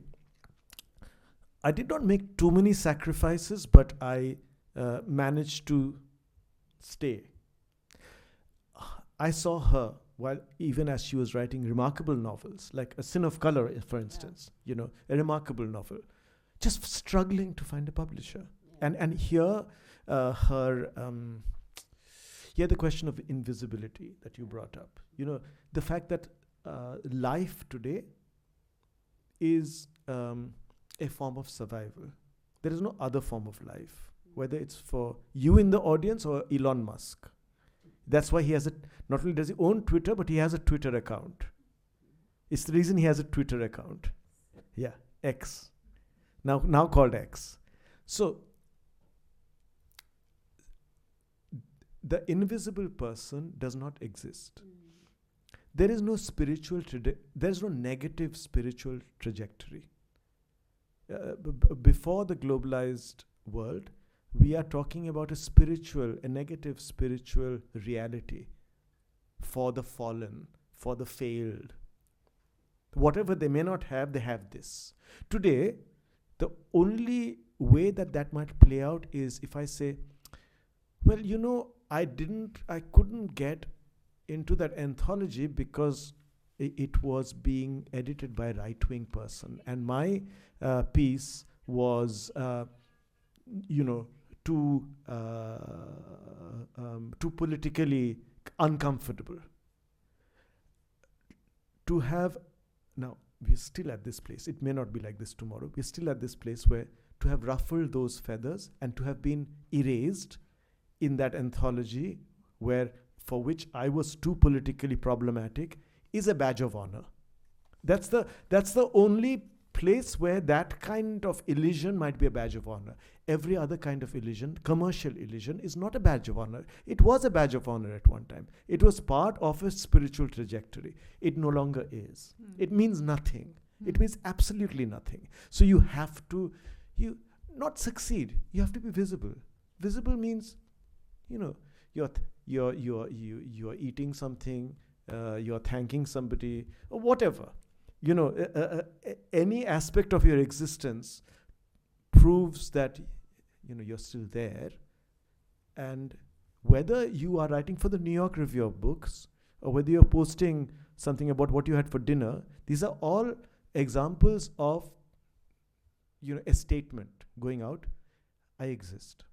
I did not make too many sacrifices, but I managed to stay. I saw her even as she was writing remarkable novels, like A Sin of Color, for instance, a remarkable novel, just struggling to find a publisher. Yeah. And here, the question of invisibility that you brought up, the fact that life today is a form of survival. There is no other form of life, whether it's for you in the audience or Elon Musk. That's why he has not only does he own Twitter, but he has a Twitter account. It's the reason he has a Twitter account. Yeah, X. Now called X. So, the invisible person does not exist. There is no there is no negative spiritual trajectory. Before the globalized world, we are talking about a negative spiritual reality for the fallen, for the failed. Whatever they may not have, they have this. Today, the only way that might play out is if I say, well, I couldn't get into that anthology because it was being edited by a right-wing person, and my piece was, too politically uncomfortable. To have, now we're still at this place. It may not be like this tomorrow. We're still at this place where to have ruffled those feathers and to have been erased in that anthology for which I was too politically problematic is a badge of honor. That's the only place where that kind of elision might be a badge of honor. Every other kind of elision, commercial elision, is not a badge of honor. It was a badge of honor at one time. It was part of a spiritual trajectory. It no longer is. It means nothing. It means absolutely nothing. So you have to, not succeed. You have to be visible. Visible means, you're eating something, you're thanking somebody, or whatever. Any aspect of your existence proves that you're still there. And whether you are writing for the New York Review of Books or whether you're posting something about what you had for dinner, these are all examples of a statement going out. I exist.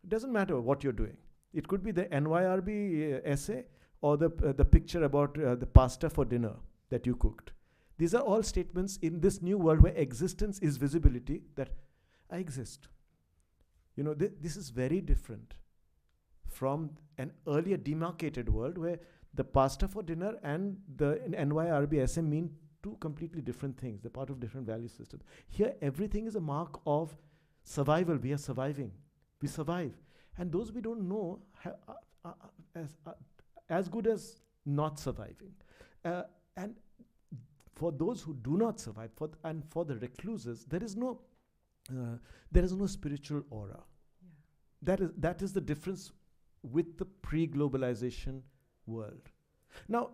It doesn't matter what you're doing. It could be the NYRB essay or the picture about the pasta for dinner that you cooked. These are all statements in this new world where existence is visibility, that I exist. This is very different from an earlier demarcated world where the pasta for dinner and the NYRB essay mean two completely different things. They're part of different value systems. Here, everything is a mark of survival. We are surviving. We survive. And those we don't know as good as not surviving. And for those who do not survive, for the recluses, there is no spiritual aura. Yeah. That is the difference with the pre-globalization world. Now,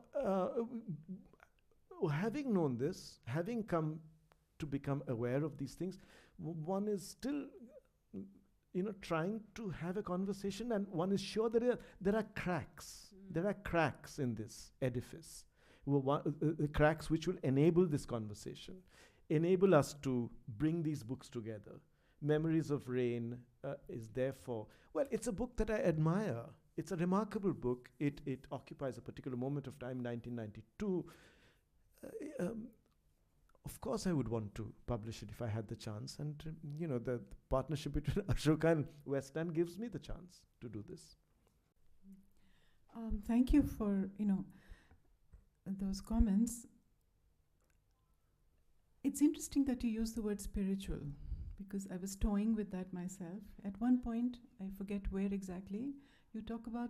having known this, having come to become aware of these things, one is still, trying to have a conversation, and one is sure that there are cracks. There are cracks in this edifice. Cracks which will enable this conversation, enable us to bring these books together. Memories of Rain is therefore, it's a book that I admire. It's a remarkable book. It occupies a particular moment of time, 1992. Of course, I would want to publish it if I had the chance. And, the partnership between Ashoka and West End gives me the chance to do this. Thank you for, those comments. It's interesting that you use the word spiritual, because I was toying with that myself. At one point, I forget where exactly, you talk about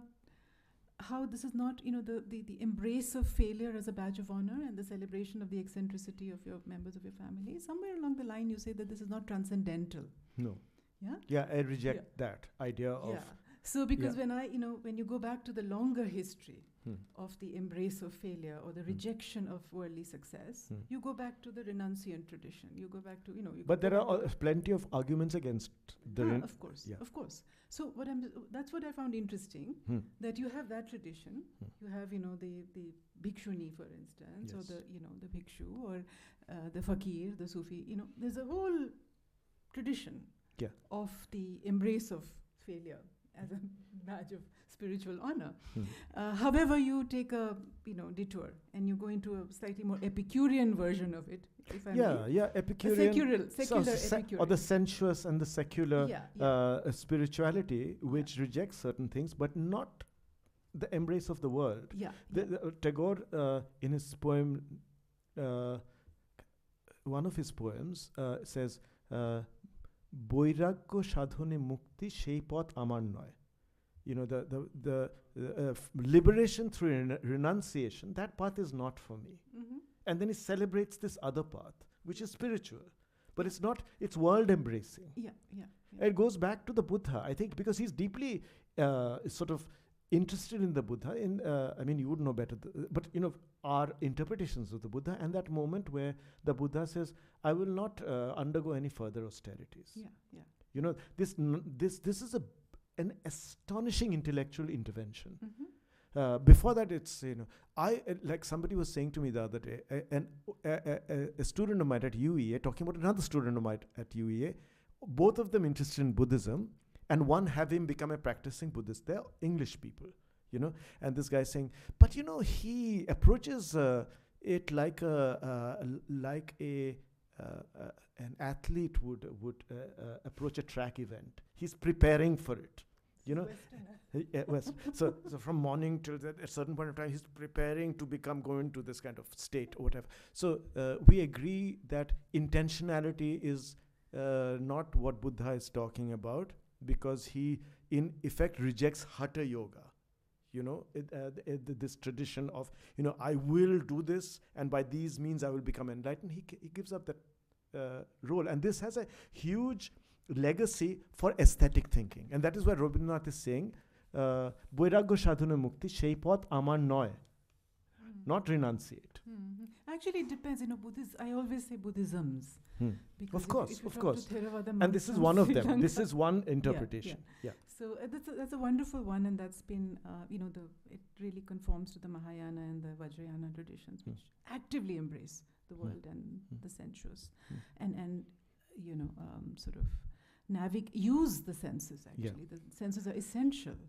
how this is not, the embrace of failure as a badge of honor and the celebration of the eccentricity of your members of your family. Somewhere along the line, you say that this is not transcendental. No. Yeah? Yeah, I reject that idea of... Yeah. So because when you go back to the longer history of the embrace of failure or the rejection of worldly success, you go back to the renunciant tradition. You go back to, But there are plenty of arguments against the... of course, of course. So that's what I found interesting, that you have that tradition. You have, the bhikshuni, for instance, or the bhikshu, or the fakir, the Sufi. There's a whole tradition of the embrace of failure as a badge of spiritual honor. However, you take a detour and you go into a slightly more Epicurean version of it. If I may. Epicurean. Secular Epicurean. Or the sensuous and the secular spirituality, which rejects certain things, but not the embrace of the world. Yeah. Tagore, in his poem uh, one of his poems says, "Boiragyo sadhone mukti সেই পথ আমার নয়." You know, the liberation through renunciation, that path is not for me. Mm-hmm. And then he celebrates this other path, which is spiritual. But it's not, it's world embracing. Yeah. It goes back to the Buddha, I think, because he's deeply sort of interested in the Buddha. I mean, you would know better, but you know, our interpretations of the Buddha, and that moment where the Buddha says, "I will not undergo any further austerities." Yeah. You know, this is an astonishing intellectual intervention. Mm-hmm. Before that, it's, you know, like somebody was saying to me the other day, a student of mine at UEA, talking about another student of mine at UEA, both of them interested in Buddhism, and one having become a practicing Buddhist. They're English people, you know, and this guy saying, but you know, he approaches it like an athlete would approach a track event. He's preparing for it, you know. West. So from morning till at a certain point of time, he's preparing to go into this kind of state or whatever. So we agree that intentionality is not what Buddha is talking about, because he in effect rejects hatha yoga. You know, this tradition of, you know, I will do this and by these means I will become enlightened. He gives up that role, and this has a huge legacy for aesthetic thinking, and that is why Rabindranath is saying, বৈরাগ্য সাধনে মুক্তি সেই পথ আমার নয়, not renunciate. Actually, it depends. You know, I always say Buddhisms. Of course. Theravada And this is one of them. This is one interpretation. Yeah. So that's a wonderful one, and that's been, you know, it really conforms to the Mahayana and the Vajrayana traditions, which actively embrace the world and the sensuous, and you know, sort of use the senses, actually. The senses are essential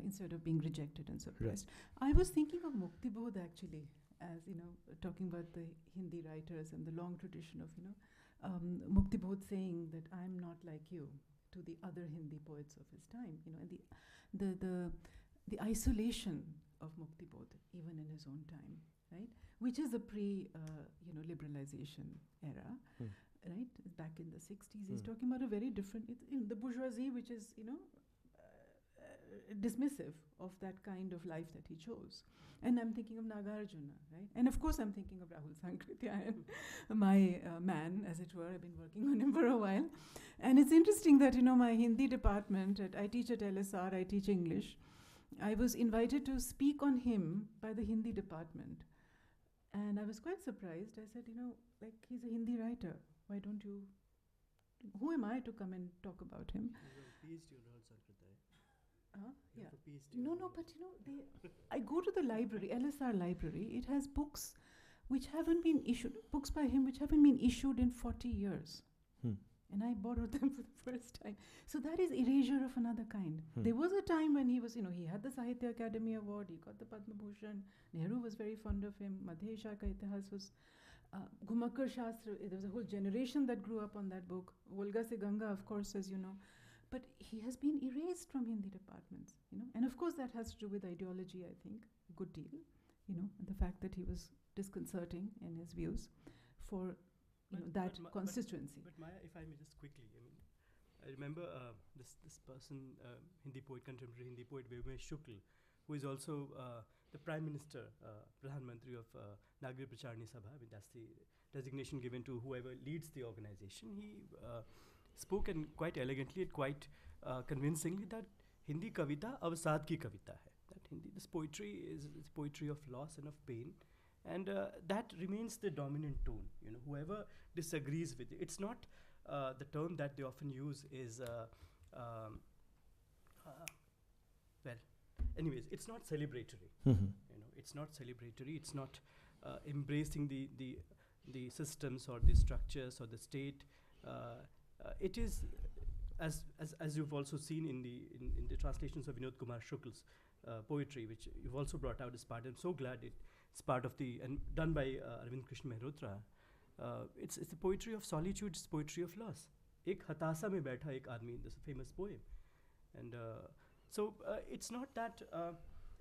instead of being rejected and suppressed. I was thinking of Mukti Bodh, actually, as, you know, talking about the Hindi writers and the long tradition of, you know, Mukti Bodh saying that I'm not like you to the other Hindi poets of his time, you know, and the isolation of Mukti Bodh, even in his own time, right? Which is a you know, liberalization era. Right, back in the 60s, he's talking about a very different, the bourgeoisie, which is, you know, dismissive of that kind of life that he chose. And I'm thinking of Nagarjuna, right? And of course, I'm thinking of Rahul Sankrityayan, my man, as it were. I've been working on him for a while. And it's interesting that, you know, my Hindi department, I teach at LSR, I teach English. I was invited to speak on him by the Hindi department. And I was quite surprised. I said, you know, like, he's a Hindi writer. Why don't you? Who am I to come and talk about him? No, but you know, I go to the library, LSR library. It has books which haven't been issued, books by him which haven't been issued in 40 years. And I borrowed them for the first time. So that is erasure of another kind. There was a time when he was, you know, he had the Sahitya Academy Award, he got the Padma Bhushan, Nehru was very fond of him, Madhya Shah Ka Itihas was, Gumakar Shastra, there was a whole generation that grew up on that book. Volga Se Ganga, of course, as you know. But he has been erased from Hindi departments, you know. And of course that has to do with ideology, I think, a good deal, you know, and the fact that he was disconcerting in his views for, you know, that constituency. But Maya, if I may just quickly, I mean, I remember this person, Hindi poet, contemporary Hindi poet, Vivek Shukl, who is also the Prime Minister, Pradhan Mantri of Nagari Pracharni Sabha. I mean, that's the designation given to whoever leads the organization. He spoke and quite elegantly and quite convincingly that Hindi kavita avasad ki kavita hai. That this poetry is poetry of loss and of pain, and that remains the dominant tone. You know, whoever disagrees with it, it's not the term that they often use is well. Anyways, it's not celebratory. You know, it's not celebratory. It's not embracing the systems or the structures or the state. It is, as you've also seen in the translations of Vinod Kumar Shukl's poetry, which you've also brought out as part. I'm so glad it's part of and done by Arvind Krishna Mehrotra. It's the poetry of solitude. It's poetry of loss. Ek hatasa mein baitha ek aadmi. This is a famous poem, and so it's not that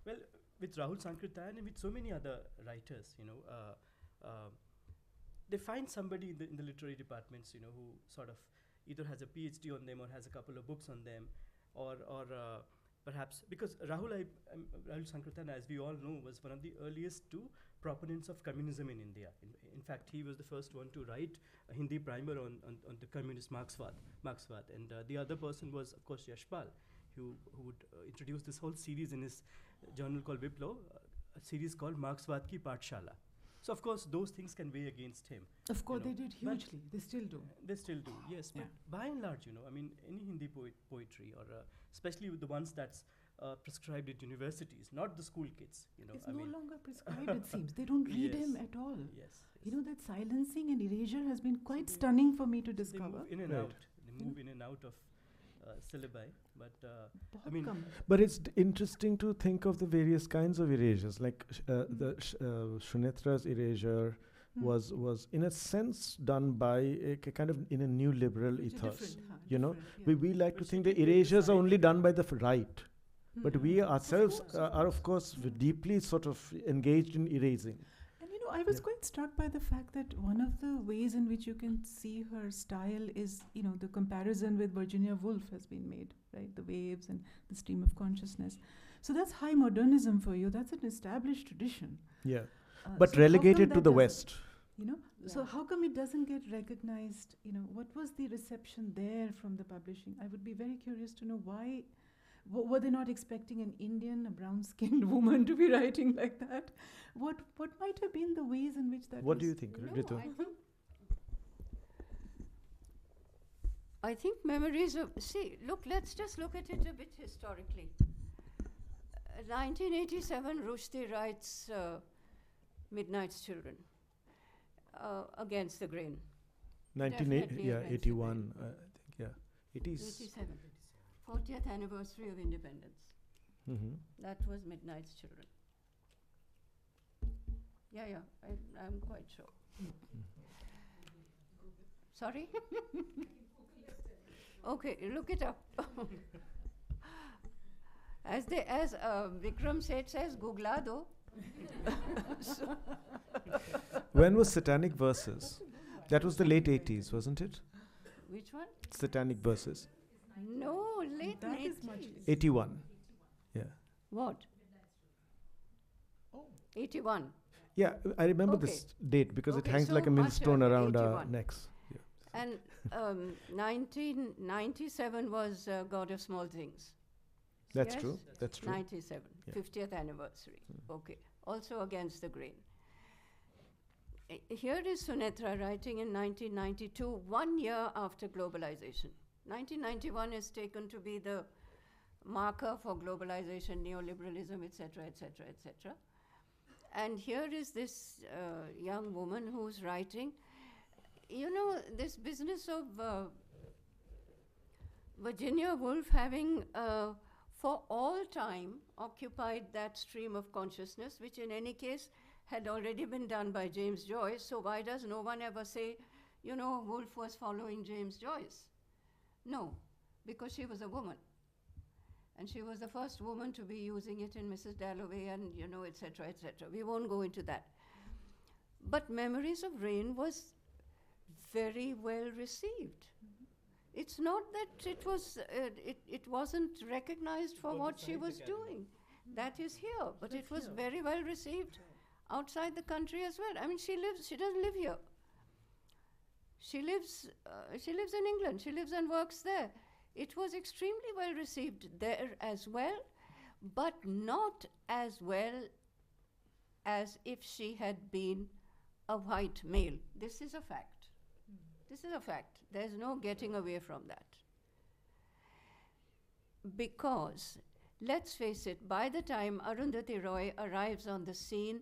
well, with Rahul Sankrityayan and with so many other writers, you know, they find somebody in the literary departments, who sort of either has a PhD on them or has a couple of books on them, or perhaps because Rahul Sankirtan, as we all know, was one of the earliest two proponents of communism in India. In fact, he was the first one to write a Hindi primer on the communist Marxwad. And the other person was, of course, Yashpal, who would introduce this whole series in his journal called Viplo, a series called Marxwad Ki Pathshala. So, of course, those things can weigh against him. Of course, they did hugely. They still do. They still do, yes. Yeah. But by and large, any Hindi poetry, or especially with the ones that's prescribed at universities, not the school kids, It's no longer prescribed, it seems. They don't read Yes. him at all. Yes. That silencing and erasure has been quite stunning for me to They discover. move in and Right. out. They move in and out of syllabi. But बहुत I mean, come. But it's interesting to think of the various kinds of erasures, like Shunetra's erasure was in a sense done by a kind of in a new liberal Which is ethos. different, huh? You know, Different, We like to But think she the did erasures are decide only to done do by the right, but we Of ourselves course, are of course deeply sort of engaged in erasing. And I was Yeah. quite struck by the fact that one of the ways in which you can see her style is, the comparison with Virginia Woolf has been made, right? The waves and the stream of consciousness. So that's high modernism for you. That's an established tradition. Yeah, So but how relegated come to the that West. So Yeah. how come it doesn't get recognized? What was the reception there from the publishing? I would be very curious to know why. Were they not expecting an Indian, a brown-skinned woman to be writing like that? What might have been the ways in which that What was? do you think, No, Ritu? I think memories of. See, let's just look at it a bit historically. 1987, Rushdie writes Midnight's Children against the grain. 1980, yeah, against 81, I think, yeah. 80s. 87. 40th anniversary of independence. Mm-hmm. That was Midnight's Children. Yeah, I'm quite sure. Sorry? Okay, look it up. As Vikram Seth says, googlado. So When was Satanic Verses? That was the late 80s, wasn't it? which one? Satanic Verses. No, late That is 80s. much later. 81. Yeah. What? 81. Yeah, I remember Okay. this date because it Okay, hangs so like a much millstone earlier, around our 81. necks. Yeah. And 1997 was God of Small Things. That's Yes? true. That's true. 97, Yeah. 50th anniversary. Okay. Also against the grain. Here is Sunetra writing in 1992, 1 year after globalization. 1991 is taken to be the marker for globalization, neoliberalism, etc., etc., etc. And here is this young woman who's writing. This business of Virginia Woolf having for all time occupied that stream of consciousness, which in any case had already been done by James Joyce. So why does no one ever say, Woolf was following James Joyce? No, because she was a woman. And she was the first woman to be using it in Mrs. Dalloway and, et cetera, et cetera. We won't go into that. But Memories of Rain was very well received. It's not that it wasn't recognized for Got what the she Science was Academy. doing. That is here, but That's it was here. very well received outside the country as well. I mean, she doesn't live here. She lives in England. She lives and works there. It was extremely well received there as well, but not as well as if she had been a white male. This is a fact. This is a fact. There's no getting away from that. Because, let's face it, by the time Arundhati Roy arrives on the scene,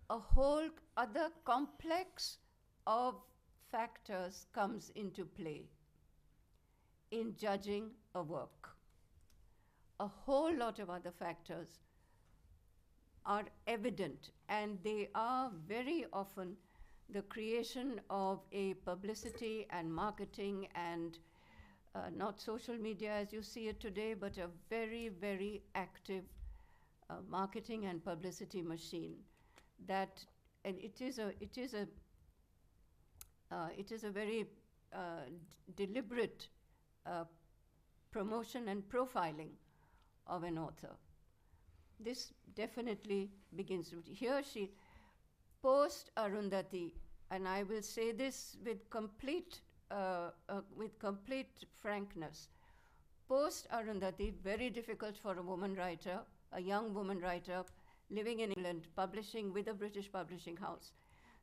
a whole other complex of factors comes into play in judging a work. A whole lot of other factors are evident, and they are very often the creation of a publicity and marketing and not social media as you see it today, but a very, very active marketing and publicity machine. And it is a it is a very deliberate promotion and profiling of an author. This definitely begins with, here she, post Arundhati, and I will say this with complete frankness, post Arundhati, very difficult for a woman writer, a young woman writer living in England, publishing with a British publishing house,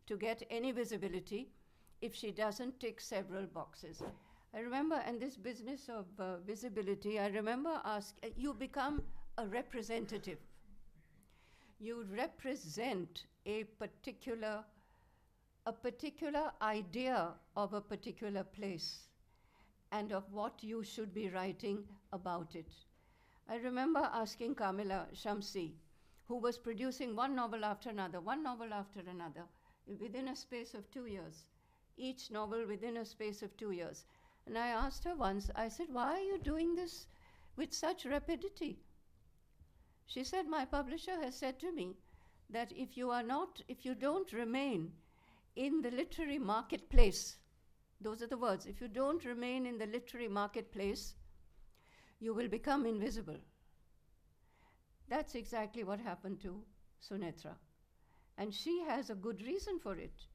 to get any visibility if she doesn't tick several boxes. I remember, and this business of visibility, I remember you become a representative. You represent a particular idea of a particular place and of what you should be writing about it. I remember asking Kamila Shamsi, who was producing one novel after another, within a space of 2 years, each novel within a space of 2 years. And I asked her once, I said, why are you doing this with such rapidity? She said, my publisher has said to me that if you don't remain in the literary marketplace, those are the words, if you don't remain in the literary marketplace, you will become invisible. That's exactly what happened to Sunetra. And she has a good reason for it.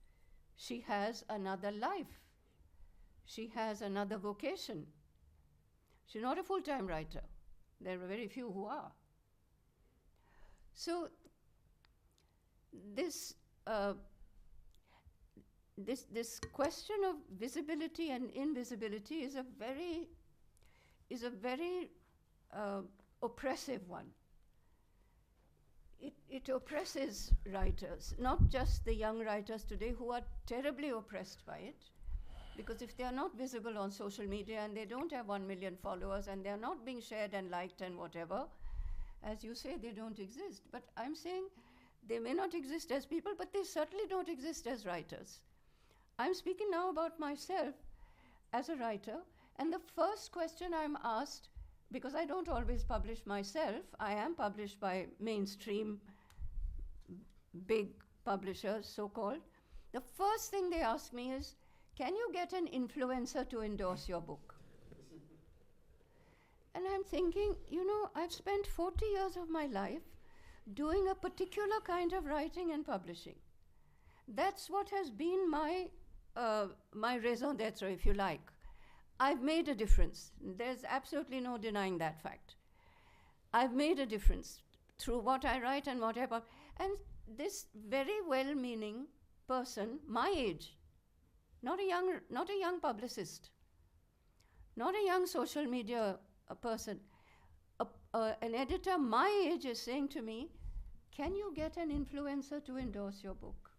She has another life. She has another vocation. She's not a full-time writer. There are very few who are. So this question of visibility and invisibility is a very oppressive one. It oppresses writers, not just the young writers today who are terribly oppressed by it, because if they are not visible on social media and they don't have 1 million followers and they are not being shared and liked and whatever, as you say, they don't exist. But I'm saying they may not exist as people, but they certainly don't exist as writers. I'm speaking now about myself as a writer, and the first question I'm asked, because I don't always publish myself, I am published by mainstream big publishers, so-called. The first thing they ask me is, can you get an influencer to endorse your book? And I'm thinking, I've spent 40 years of my life doing a particular kind of writing and publishing. That's what has been my raison d'etre, if you like. I've made a difference. There's absolutely no denying that fact. I've made a difference through what I write and what I publish. And this very well-meaning person, my age, not a young publicist, not a young social media person, an editor my age is saying to me, can you get an influencer to endorse your book?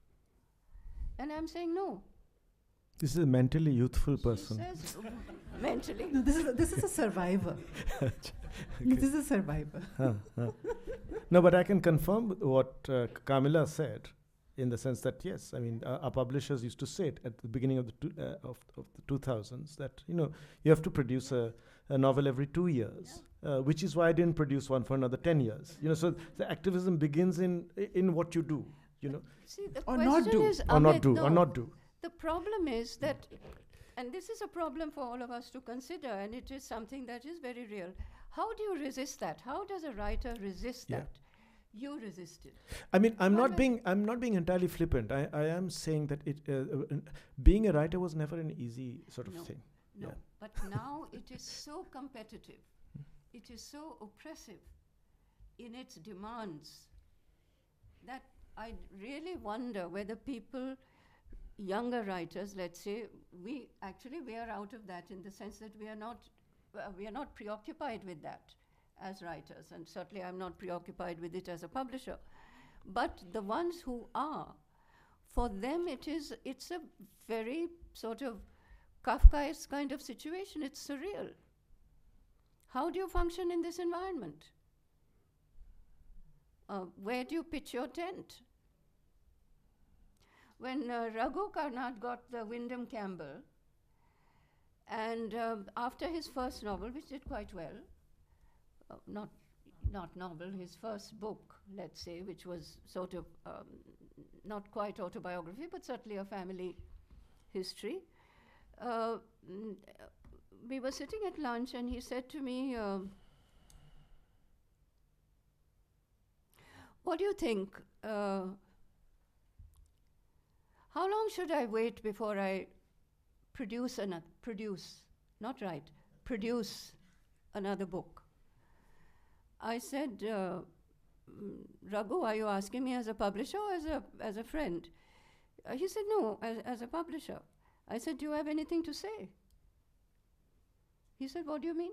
And I'm saying no. This is a mentally youthful person. She says, mentally. No, this is a survivor. Okay. This is a survivor. No, but I can confirm what Kamila said, in the sense that, yes, I mean, our publishers used to say it at the beginning of the 2000s, that, you have to produce a novel every 2 years, which is why I didn't produce one for another 10 years. So the activism begins in what you do, See, the Or question not do. is, or not Amit, do, no. or not do. The problem is that, and this is a problem for all of us to consider, and it is something that is very real. How do you resist that? How does a writer resist Yeah. that? You resist it. I mean, I'm Why not being entirely flippant. I am saying that being a writer was never an easy sort of No. thing. No, Yeah. but now it is so competitive. It is so oppressive in its demands that I really wonder whether people, younger writers, let's say, we are out of that in the sense that we are not preoccupied with that as writers, and certainly I'm not preoccupied with it as a publisher. But the ones who are, for them it's a very sort of Kafkaesque kind of situation. It's surreal. How do you function in this environment? Where do you pitch your tent? When Raghu Karnad got the Wyndham Campbell, and after his first novel, which did quite well, not novel, his first book, let's say, which was sort of not quite autobiography, but certainly a family history. We were sitting at lunch and he said to me, what do you think? How long should I wait before I produce another book? I said, Raghu, are you asking me as a publisher or as a friend? He said, no, as a publisher. I said, do you have anything to say? He said, what do you mean?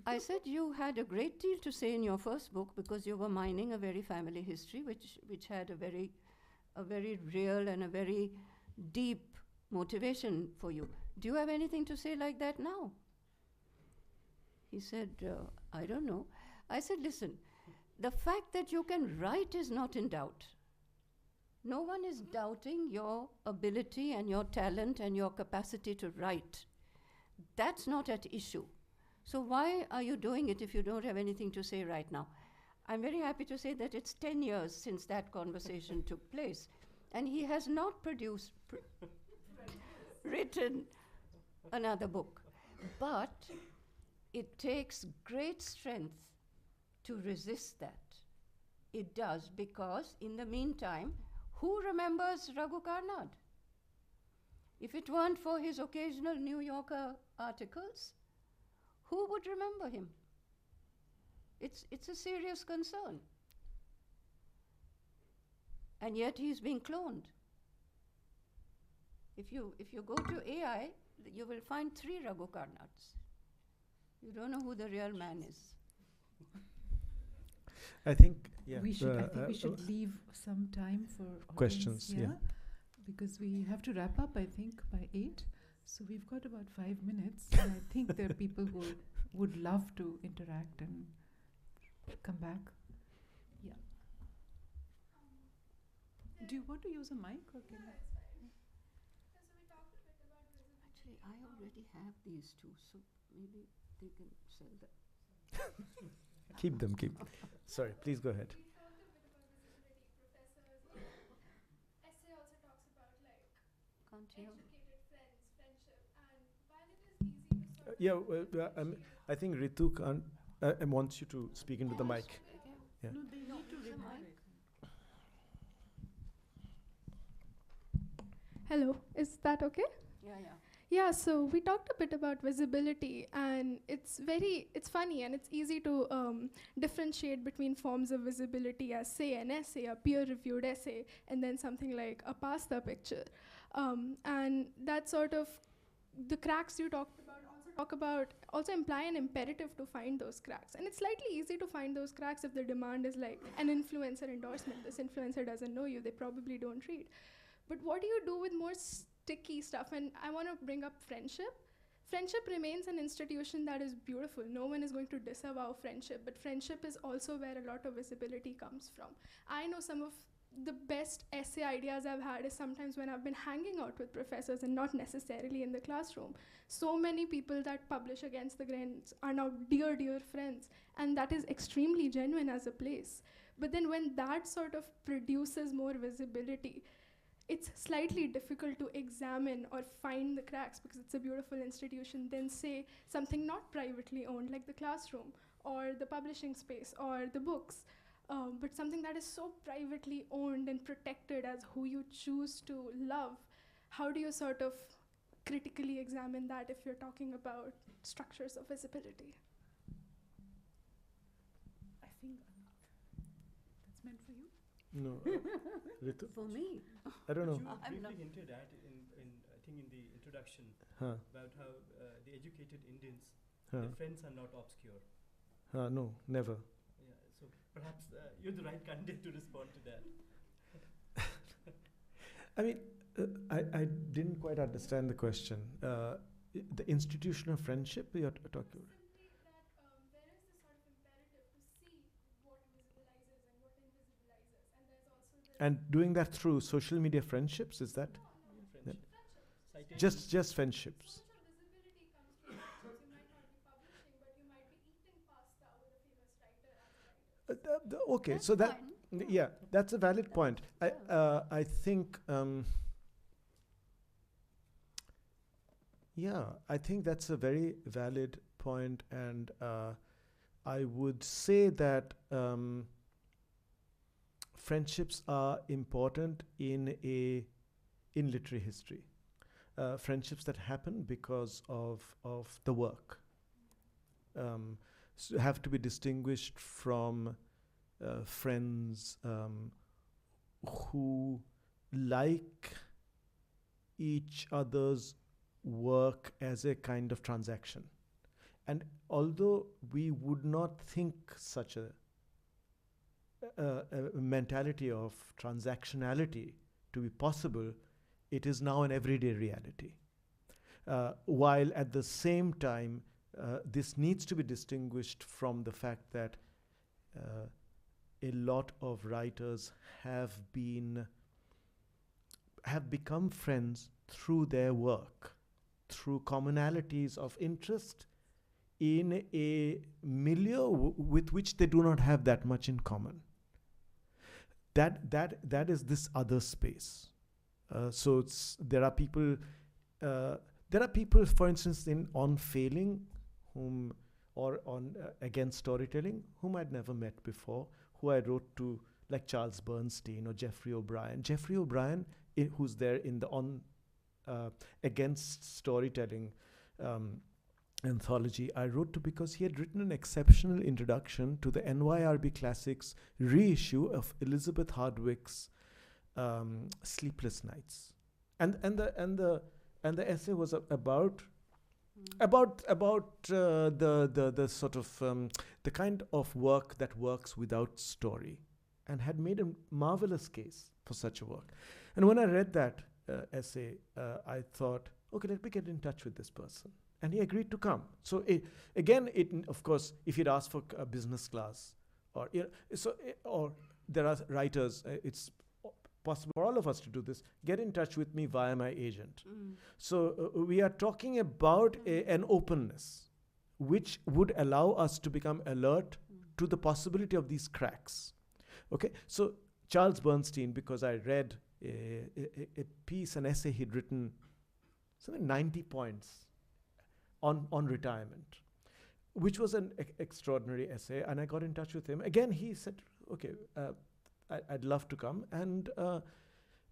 I said, you had a great deal to say in your first book because you were mining a very family history, which had a very real and a very deep motivation for you. Do you have anything to say like that now? He said, I don't know. I said, listen, the fact that you can write is not in doubt. No one is doubting your ability and your talent and your capacity to write. That's not at issue. So why are you doing it if you don't have anything to say right now? I'm very happy to say that it's 10 years since that conversation took place. And he has not written another book. But it takes great strength to resist that. It does, because in the meantime, who remembers Raghu Karnad? If it weren't for his occasional New Yorker articles, who would remember him? It's a serious concern. And yet he's being cloned. If you go to AI, you will find 3 Raghu Karnads. You don't know who the real man is. I think, yeah. I think we should leave some time for questions, audience, yeah. because we have to wrap up, I think, by 8. So we've got about 5 minutes. And I think there are people who would love to interact and come back. Yeah. Do you want to use a mic? Or can I? Actually, I already have these 2, so maybe they can sell them. Keep them. Sorry, please go ahead. We talked a bit about visibility. Professor's essay also talks about Can't hear. educated friends, friendship, and while it is easy to sort of I think Ritu wants you to speak into the mic. Yeah. No, they need to the remove mic. it. Hello, is that okay? Yeah. Yeah, so we talked a bit about visibility, and it's funny and it's easy to differentiate between forms of visibility as, say, an essay, a peer-reviewed essay, and then something like a pasta picture. And that sort of, the cracks you talked about also imply an imperative to find those cracks. And it's slightly easy to find those cracks if the demand is like an influencer endorsement. This influencer doesn't know you, they probably don't read. But what do you do with more sticky stuff? And I want to bring up friendship. Friendship remains an institution that is beautiful. No one is going to disavow friendship, but friendship is also where a lot of visibility comes from. I know some of the best essay ideas I've had is sometimes when I've been hanging out with professors and not necessarily in the classroom. So many people that publish against the grains are now dear, dear friends, and that is extremely genuine as a place. But then when that sort of produces more visibility, it's slightly difficult to examine or find the cracks because it's a beautiful institution than, say, something not privately owned like the classroom or the publishing space or the books, but something that is so privately owned and protected as who you choose to love. How do you sort of critically examine that if you're talking about structures of visibility? I think that's meant for you. No, Ritu? For me. I don't know. You I'm briefly not- hinted at I think in the introduction Huh. about how the educated Indians, Huh. their friends are not obscure. No, never. Yeah, so perhaps you're the right candidate to respond to that. I mean, I didn't quite understand the question. The institution of friendship you're talking about? Simply that there is this sort of imperative to see what visibilizes and what invisibilizes, and there's also this And doing that through social media friendships, is that? Friendship. Citation. Just friendships. so much of visibility comes from friendships. You might not be publishing, but you might be eating pasta with a famous writer as a writer. Okay, That's so that, fine. yeah, that's a valid point. I think Yeah, I think that's a very valid point, and I would say that friendships are important in literary history. Friendships that happen because of the work have to be distinguished from friends who like each other's work as a kind of transaction. And although we would not think such a mentality of transactionality to be possible, it is now an everyday reality. While at the same time, this needs to be distinguished from the fact that a lot of writers have become friends through their work, through commonalities of interest in a milieu with which they do not have that much in common. That is this other space. So there are people, for instance, on Failing, whom or on Against Storytelling, whom I'd never met before, who I wrote to, like Charles Bernstein or Jeffrey O'Brien. Jeffrey O'Brien, who's there in the Against Storytelling anthology, I wrote to because he had written an exceptional introduction to the NYRB Classics reissue of Elizabeth Hardwick's Sleepless Nights, and the essay was about the sort of the kind of work that works without story, and had made a marvelous case for such a work. And when I read that essay, I thought, okay, let me get in touch with this person. And he agreed to come. So of course, if he'd asked for a business class, or or there are writers, it's possible for all of us to do this. Get in touch with me via my agent. So we are talking about an openness, which would allow us to become alert to the possibility of these cracks. Okay, so Charles Bernstein, because I read a piece, an essay he'd written, something 90 points on retirement, which was an extraordinary essay, and I got in touch with him. Again, he said, okay, I'd love to come, and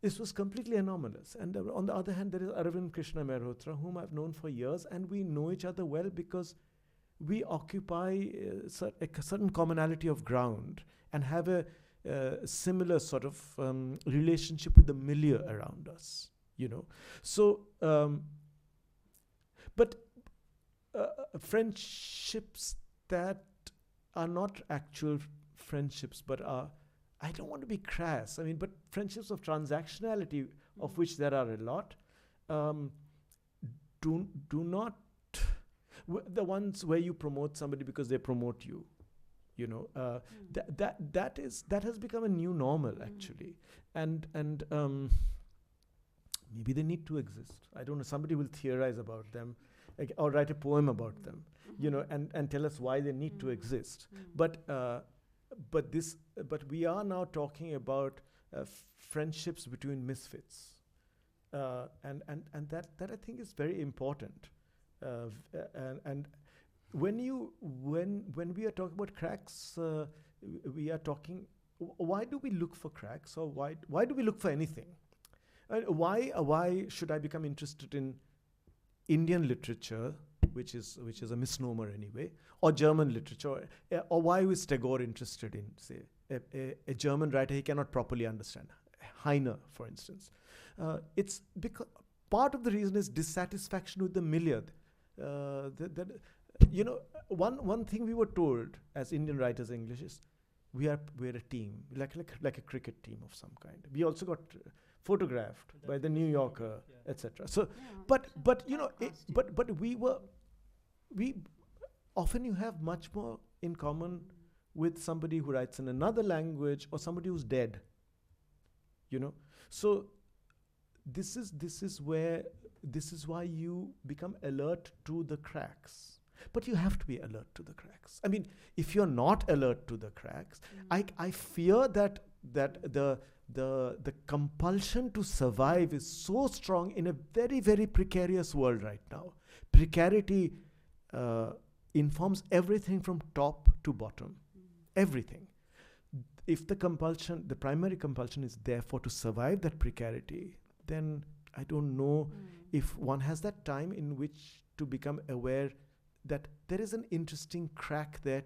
this was completely anomalous. And on the other hand, there is Aravind Krishna Mehrotra, whom I've known for years, and we know each other well because we occupy a certain commonality of ground and have a similar sort of relationship with the milieu around us, So, but friendships that are not actual friendships, but are, I don't want to be crass, but friendships of transactionality, of which there are a lot, do not, the ones where you promote somebody because they promote you, that has become a new normal, actually, and maybe they need to exist. I don't know. Somebody will theorize about them, or write a poem about them, and tell us why they need to exist. But we are now talking about friendships between misfits, and that I think is very important. And when we are talking about cracks, we are talking. Why do we look for cracks, or why do we look for anything? Why should I become interested in Indian literature, which is a misnomer anyway, or German literature, or why is Tagore interested in, say, a German writer he cannot properly understand, Heine, for instance? It's because part of the reason is dissatisfaction with the milieu. One thing we were told as Indian writers in English is we're a team, like a cricket team of some kind. We also got photographed by the New Yorker, etc. So, but we often you have much more in common with somebody who writes in another language or somebody who's dead. So this is why you become alert to the cracks. But you have to be alert to the cracks. If you're not alert to the cracks, I fear that that the compulsion to survive is so strong in a very, very precarious world right now. Precarity informs everything from top to bottom. Everything. If the compulsion, the primary compulsion is therefore to survive that precarity, then I don't know if one has that time in which to become aware that there is an interesting crack there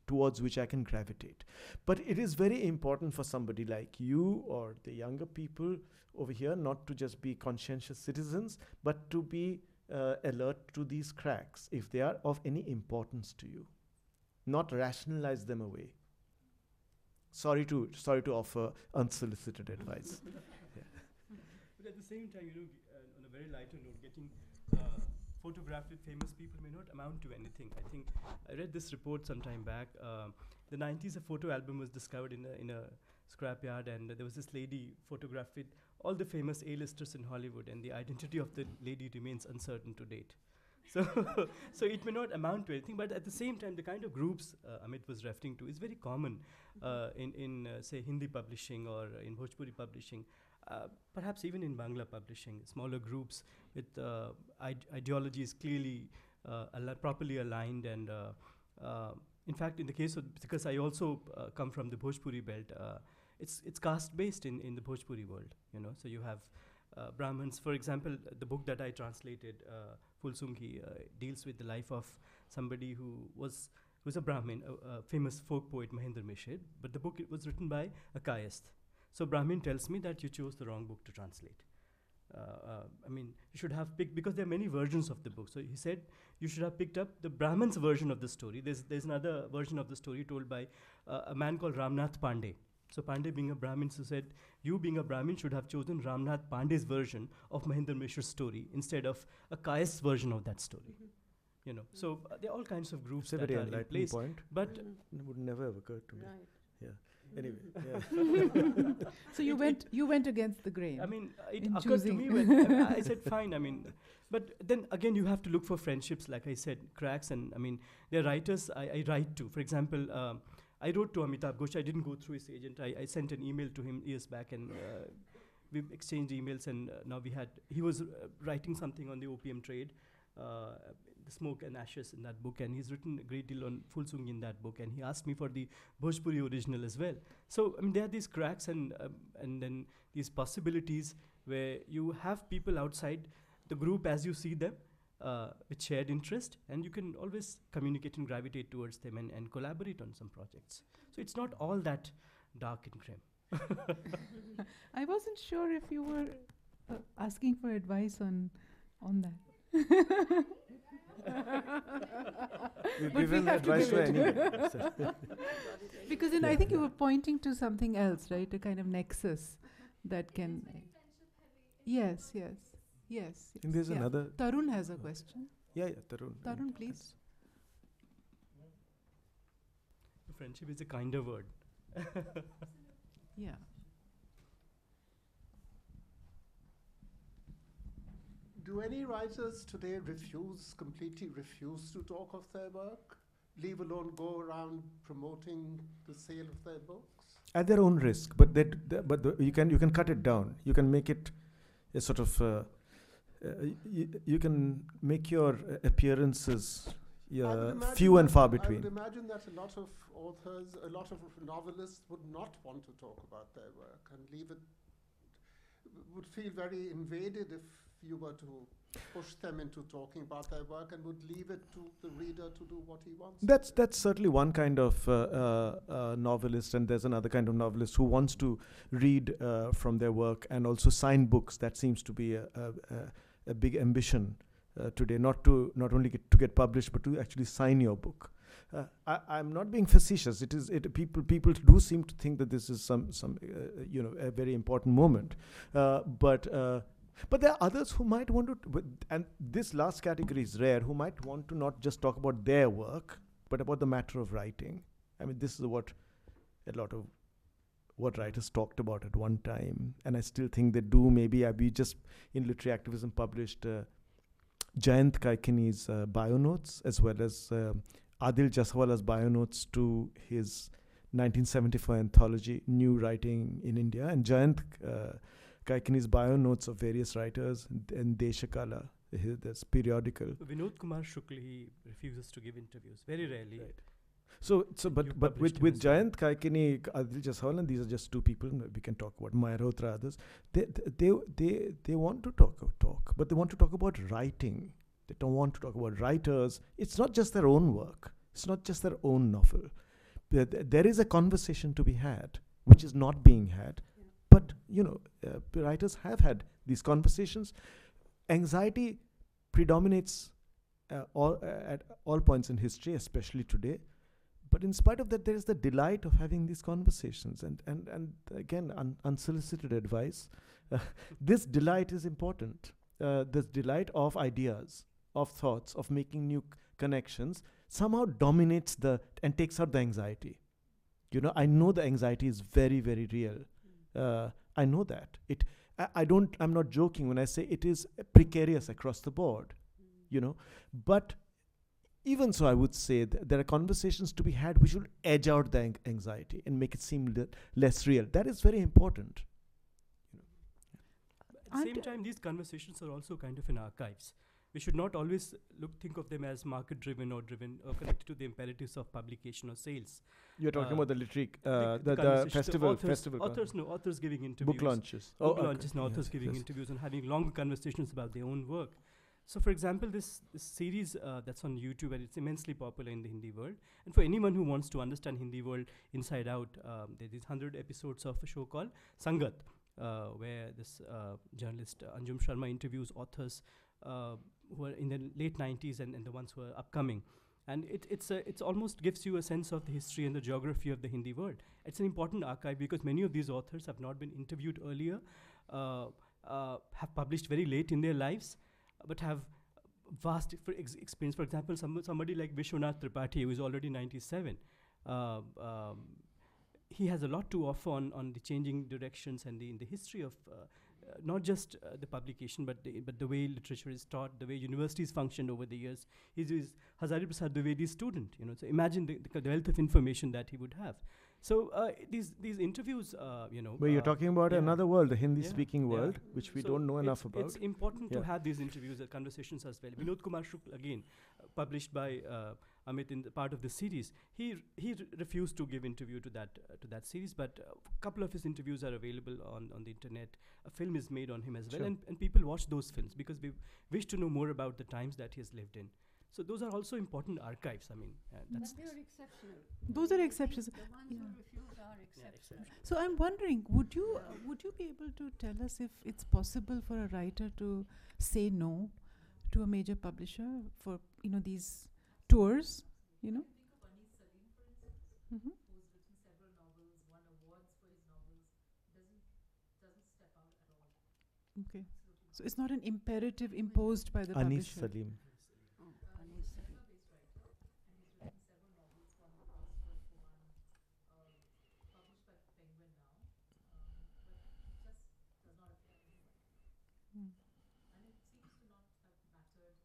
towards which I can gravitate. But it is very important for somebody like you or the younger people over here not to just be conscientious citizens, but to be alert to these cracks if they are of any importance to you, not rationalize them away. Sorry to offer unsolicited advice. But at the same time, on a very lighter note, getting photographed with famous people may not amount to anything. I think I read this report some time back. The 90s, a photo album was discovered in a scrapyard, and there was this lady photographed with all the famous A-listers in Hollywood, and the identity of the lady remains uncertain to date. So, so it may not amount to anything, but at the same time, the kind of groups Amit was referring to is very common in say, Hindi publishing or in Bhojpuri publishing, perhaps even in Bangla publishing, smaller groups with ideologies clearly properly aligned. And in fact, in the case of, because I also come from the Bhojpuri belt, it's caste-based in the Bhojpuri world, so you have Brahmins. For example, the book that I translated, Fulsungi, deals with the life of somebody who's a Brahmin, a famous folk poet, Mahendra Mishra, but the book was written by a caste. So Brahmin tells me that you chose the wrong book to translate. I mean, you should have picked, because there are many versions of the book. So he said you should have picked up the Brahmin's version of the story. There's another version of the story told by a man called Ramnath Pandey. So Pandey, being a Brahmin, so said, you being a Brahmin should have chosen Ramnath Pandey's version of Mahendra Mishra's story instead of a caste's version of that story. So there are all kinds of groups that are in place. Point, but it would never have occurred to me. Right. Yeah. Anyway, yeah. So you went against the grain. I mean, it in occurred to choosing. me when I said, fine, I mean, but then again, you have to look for friendships, like I said, cracks. And I mean, there are writers I write to. For example, I wrote to Amitabh Ghosh. I didn't go through his agent. I sent an email to him years back, and we exchanged emails. And now he was writing something on the opium trade, the smoke and ashes in that book, and he's written a great deal on Fulsungi in that book, and he asked me for the Bhojpuri original as well. So I mean, there are these cracks and then these possibilities where you have people outside the group as you see them with shared interest, and you can always communicate and gravitate towards them and collaborate on some projects. So it's not all that dark and grim. I wasn't sure if you were asking for advice on that. We've But we given have to advice give to it. anyone. So Because then I think you were pointing to something else, right? A kind of nexus that can. Yes. And there's Yeah. another. Tarun has a question. Yeah, Tarun. Tarun, please. Friendship is a kinder word. Yeah. Do any writers today completely refuse to talk of their work, leave alone go around promoting the sale of their books? At their own risk, but you can cut it down. You can make it a sort of you can make your appearances few and far between. I would imagine that a lot of authors, a lot of novelists would not want to talk about their work and would feel very invaded if you were to push them into talking about their work, and would leave it to the reader to do what he wants. That's certainly one kind of novelist, and there's another kind of novelist who wants to read from their work and also sign books. That seems to be a big ambition today, not only to get published, but to actually sign your book. I'm not being facetious. People do seem to think that this is some a very important moment, but there are others who might want to, and this last category is rare, who might want to not just talk about their work, but about the matter of writing. I mean, this is what a lot of what writers talked about at one time, and I still think they do. Maybe we just in Literary Activism published Jayant Kaikini's bio notes, as well as Adil Jaswala's bio notes to his 1974 anthology, New Writing in India, and Jayant Kaikini's bio notes of various writers and Deshakala, this periodical. Vinod Kumar Shukla, he refuses to give interviews very rarely. Right. So but with Jayant Kaikini, Adil Jaswalan, these are just two people. We can talk about Mayrotra, others. They want to talk, but they want to talk about writing. They don't want to talk about writers. It's not just their own work. It's not just their own novel. There is a conversation to be had, which is not being had. But writers have had these conversations. Anxiety predominates at all points in history, especially today. But in spite of that, there is the delight of having these conversations, and again, unsolicited advice. This delight is important. This delight of ideas, of thoughts, of making new connections somehow dominates and takes out the anxiety. I know the anxiety is very, very real. I know that. I'm not joking when I say it is precarious across the board, But even so, I would say that there are conversations to be had which will edge out the anxiety and make it seem less real. That is very important. At the same time, these conversations are also kind of in archives. We should not always think of them as market-driven or connected to the imperatives of publication or sales. You're talking about the literary, the festival. Authors giving interviews. Book launches. And authors giving interviews and having long conversations about their own work. So, for example, this series that's on YouTube, and it's immensely popular in the Hindi world. And for anyone who wants to understand Hindi world inside out, there are these 100 episodes of a show called Sangat, where this journalist Anjum Sharma interviews authors who are in the late 90s and the ones who are upcoming. And it's almost gives you a sense of the history and the geography of the Hindi world. It's an important archive because many of these authors have not been interviewed earlier, have published very late in their lives, but have vast experience. For example, somebody like Vishwanath Tripathi, who is already 97, he has a lot to offer on the changing directions and in the history of not just the publication, but the way literature is taught, the way universities functioned over the years. He's Hazari Prasad Dwivedi's student, So imagine the wealth of information that he would have. So these interviews, But you're talking about another world, the Hindi-speaking world, which we don't know enough about. It's important to have these interviews, conversations as well. Vinod Kumar Shukla, again, published by Amit in the part of the series, he refused to give interview to that series, but a couple of his interviews are available on the internet. A film is made on him as well, and people watch those films because we wish to know more about the times that he has lived in. So those are also important archives. I mean, but they are exceptional. Those are exceptions. The ones who refuse are exceptional. So I'm wondering, would you be able to tell us if it's possible for a writer to say no to a major publisher for these tours? Think of Anis Salim, for instance, Mm-hmm. who's written several novels, won awards for his novels, doesn't step out at all. Okay. So it's not an imperative imposed by the Anis publisher. Salim. Anis Salim. Based writer, and he's written several novels, won awards for one, published by Penguin now, but just does not appear anywhere. Mm. And it seems to not have mattered in the sense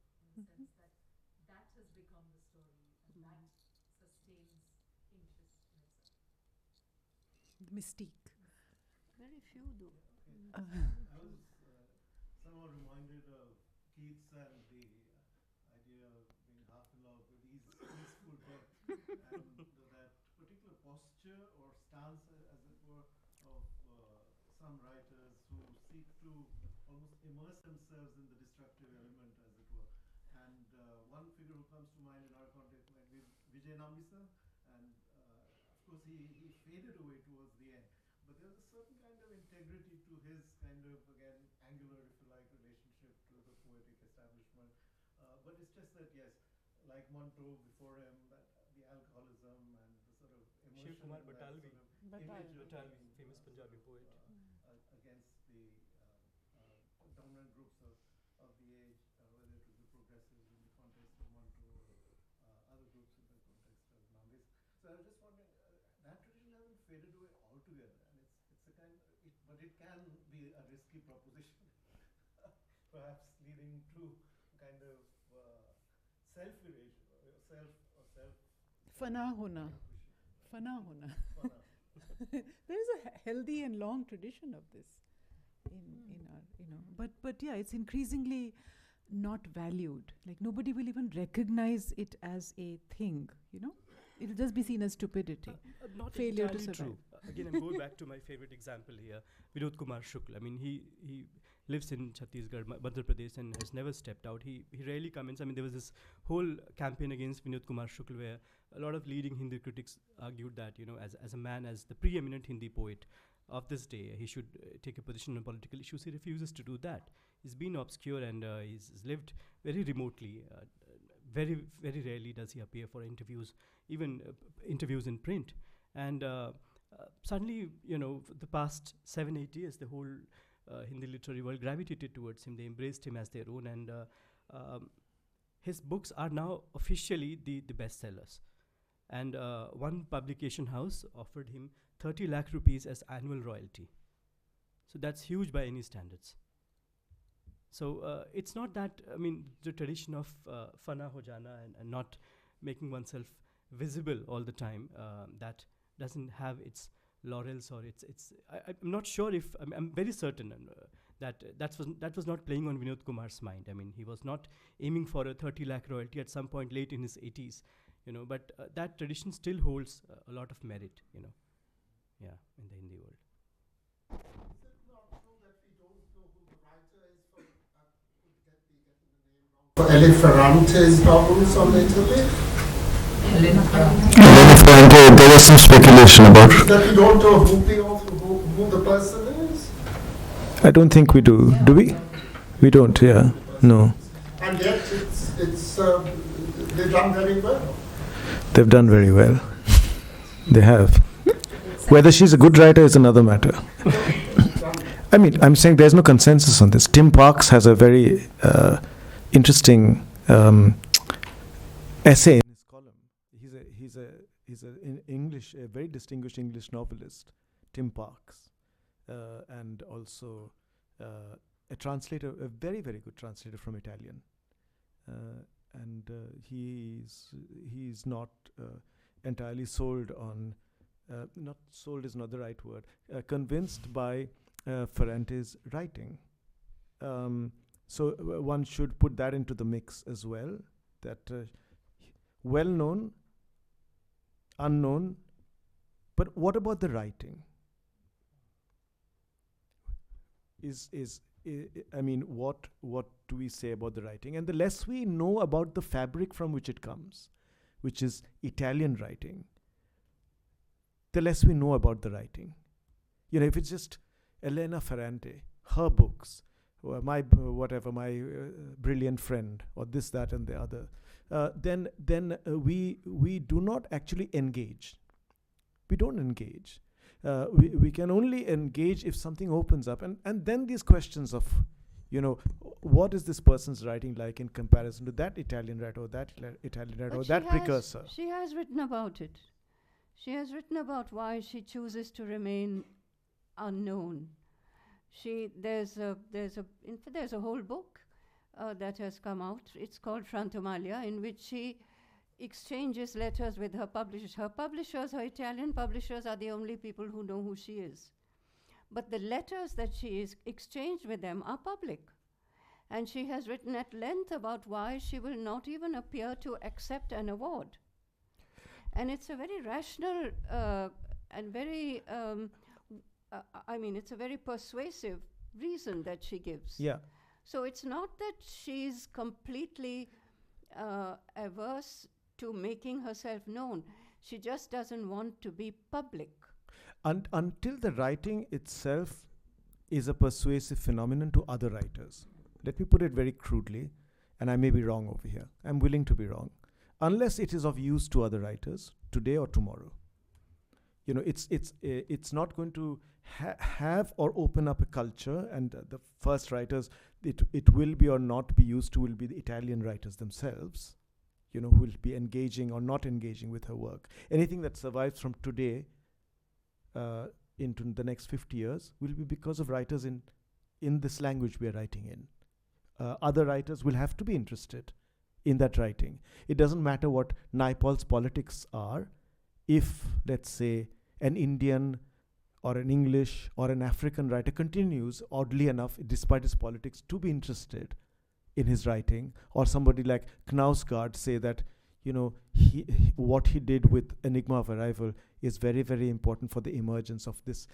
that has become the story, and that sustains interest in itself. The mystique. Very few do. I was somehow reminded of Keats and the idea of being half in love with easeful death, and that particular posture or stance, as it were, of some writers who seek to almost immerse themselves in the destructive element, as it were. And one figure who comes to mind in our context might be Vijay Nambisa, and of course he faded away towards the end. But there was a certain kind of integrity to his kind of, again, angular, if you like, relationship to the poetic establishment. But it's just that, yes, like Montague before him, that the alcoholism and the sort of emotion. Shiv Kumar and that Batalvi. sort of Batalvi. image of Batalvi, being, famous Punjabi poet. against the dominant groups of the age, whether it was the progressives in the context of Montague or other groups in the context of Nambis. So I was just wondering, that tradition hasn't faded away altogether, and it's a kind of, but it can be a risky proposition, perhaps leading to kind of self-erasure, self. Fana hona. Fana hona. There is a healthy and long tradition of this in our, but yeah, it's increasingly not valued. Like nobody will even recognize it as a thing, It'll just be seen as stupidity. Not Failure to entirely survive. true. Again, I'm going back to my favorite example here, Vinod Kumar Shukla. I mean, he lives in Chhattisgarh, Madhya Pradesh, and has never stepped out. He rarely comments. I mean, there was this whole campaign against Vinod Kumar Shukla where a lot of leading Hindi critics argued that, as a man, as the preeminent Hindi poet of this day, he should take a position on political issues. He refuses to do that. He's been obscure and he's lived very remotely. Very, very rarely does he appear for interviews, even interviews in print. And suddenly, the past 7-8 years, the whole Hindi literary world gravitated towards him. They embraced him as their own, and his books are now officially the bestsellers. And one publication house offered him 30 lakh rupees as annual royalty. So that's huge by any standards. So it's not that, the tradition of fana ho jana and not making oneself visible all the time, that doesn't have its laurels or I'm not sure if, I'm very certain that was not playing on Vinod Kumar's mind. I mean, he was not aiming for a 30 lakh royalty at some point late in his 80s, but that tradition still holds a lot of merit, in the Hindi world. Elena Ferrante's novels on Italy? Elena Ferrante, there was some speculation about. That you don't know who the person is? I don't think we do. Do we? We don't, yeah. No. And yet they've done very well. They've done very well. They have. Whether she's a good writer is another matter. I mean, I'm saying there's no consensus on this. Tim Parks has a very interesting essay in his column. He's a very distinguished English novelist, Tim Parks, and also a translator, a very, very good translator from Italian. And he's not entirely sold on, not sold is not the right word, convinced by Ferrante's writing. So one should put that into the mix as well, that well-known, unknown, but what about the writing? What do we say about the writing? And the less we know about the fabric from which it comes, which is Italian writing, the less we know about the writing. If it's just Elena Ferrante, her books, my brilliant friend, or this, that, and the other, then we do not actually engage. We don't engage. We can only engage if something opens up, and then these questions of, what is this person's writing like in comparison to that Italian writer or that Italian writer or that precursor? She has written about it. She has written about why she chooses to remain unknown. There's a whole book that has come out. It's called Frantomalia, in which she exchanges letters with her publishers. Her Italian publishers, are the only people who know who she is. But the letters that she is exchanged with them are public. And she has written at length about why she will not even appear to accept an award. And it's a very rational and very, it's a very persuasive reason that she gives. Yeah. So it's not that she's completely averse to making herself known. She just doesn't want to be public. Until the writing itself is a persuasive phenomenon to other writers. Let me put it very crudely, and I may be wrong over here. I'm willing to be wrong. Unless it is of use to other writers, today or tomorrow. It's not going to have or open up a culture, and the first writers it will be or not be used to will be the Italian writers themselves, who will be engaging or not engaging with her work. Anything that survives from today into the next 50 years will be because of writers in this language we are writing in. Other writers will have to be interested in that writing. It doesn't matter what Naipaul's politics are. if, let's say, an Indian or an English or an African writer continues, oddly enough, despite his politics, to be interested in his writing, or somebody like Knausgaard say that, what he did with Enigma of Arrival is very, very important for the emergence of this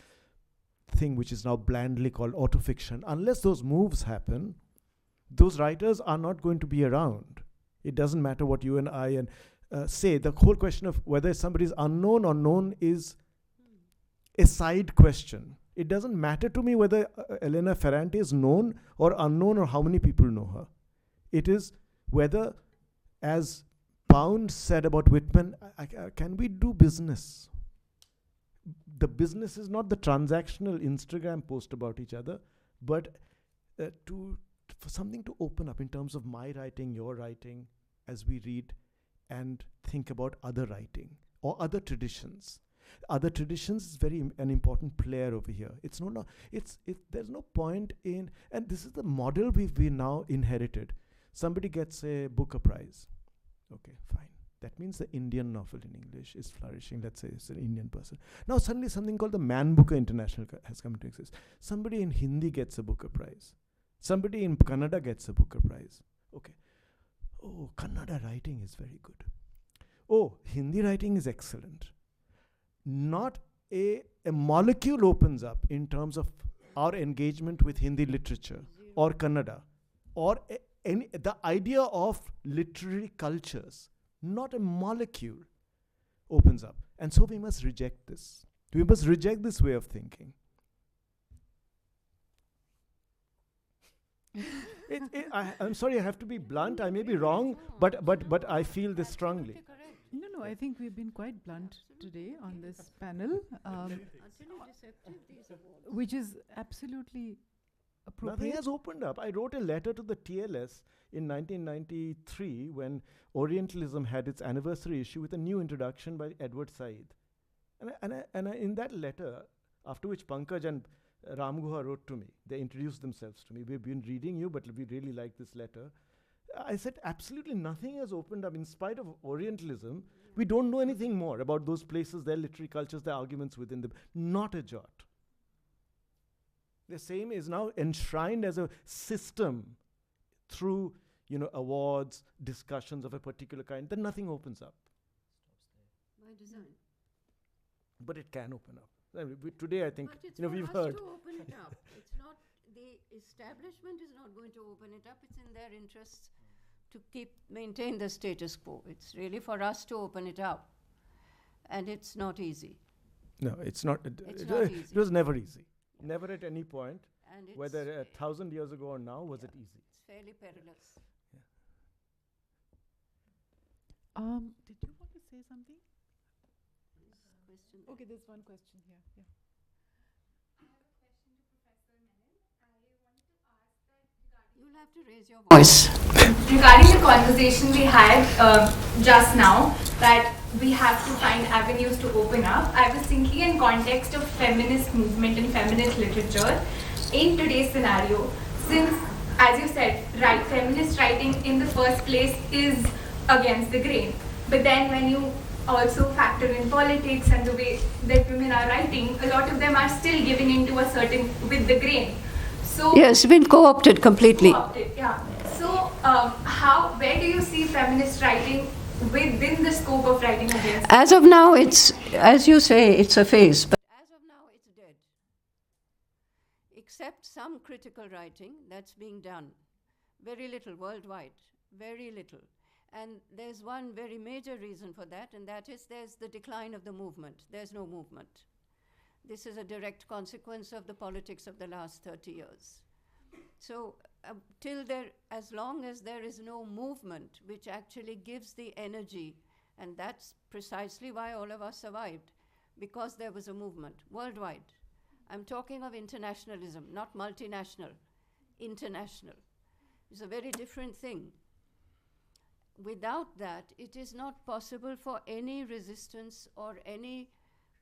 thing which is now blandly called autofiction. Unless those moves happen, those writers are not going to be around. It doesn't matter what you and I say. The whole question of whether somebody is unknown or known is a side question. It doesn't matter to me whether Elena Ferrante is known or unknown or how many people know her. It is whether, as Pound said about Whitman, can we do business? The business is not the transactional Instagram post about each other, but for something to open up in terms of my writing, your writing, as we read and think about other writing or other traditions. Other traditions is an important player over here. There's no point in, and this is the model we now inherited. Somebody gets a Booker Prize. Okay, fine. That means the Indian novel in English is flourishing. Let's say it's an Indian person. Now suddenly something called the Man Booker International has come to exist. Somebody in Hindi gets a Booker Prize. Somebody in Kannada gets a Booker Prize. Okay. Oh, Kannada writing is very good. Oh, Hindi writing is excellent. Not a molecule opens up in terms of our engagement with Hindi literature or Kannada or the idea of literary cultures. Not a molecule opens up. And so we must reject this. We must reject this way of thinking. I'm sorry, I have to be blunt. I may be wrong, but I feel this strongly. No, I think we've been quite blunt today on this panel, which is absolutely appropriate. Nothing has opened up. I wrote a letter to the TLS in 1993 when Orientalism had its anniversary issue with a new introduction by Edward Said. And in that letter, after which Pankaj and Ram Guha wrote to me, they introduced themselves to me. We've been reading you, but we really like this letter. I said absolutely nothing has opened up in spite of Orientalism. We don't know anything more about those places, their literary cultures, their arguments within them. Not a jot. The same is now enshrined as a system through, awards, discussions of a particular kind. Then nothing opens up. By design. But it can open up. Today, I think, but it's we've for us heard. to open it up. It's not, the establishment is not going to open it up. It's in their interests to maintain the status quo. It's really for us to open it up. And it's not easy. No, it's not. It's not easy. It was never easy. Never at any point, And it's whether 1,000 years ago or now, was it easy. It's fairly perilous. Did you want to say something? Question. Okay, there's one question here. Yeah. You'll have to raise your voice. Regarding the conversation we had just now, that we have to find avenues to open up, I was thinking in context of feminist movement and feminist literature in today's scenario, since, as you said, feminist writing in the first place is against the grain. But then when you also factor in politics and the way that women are writing, a lot of them are still giving into a certain with the grain. So Yes, been co-opted completely. Co-opted, yeah. So where do you see feminist writing within the scope of writing against? As of now, it's, as you say, it's a phase. But as of now, it's dead. Except some critical writing that's being done. Very little worldwide. Very little. And there's one very major reason for that, and that is there's the decline of the movement. There's no movement. This is a direct consequence of the politics of the last 30 years. So as long as there is no movement which actually gives the energy, and that's precisely why all of us survived, because there was a movement worldwide. I'm talking of internationalism, not multinational, international. It's a very different thing. Without that, it is not possible for any resistance or any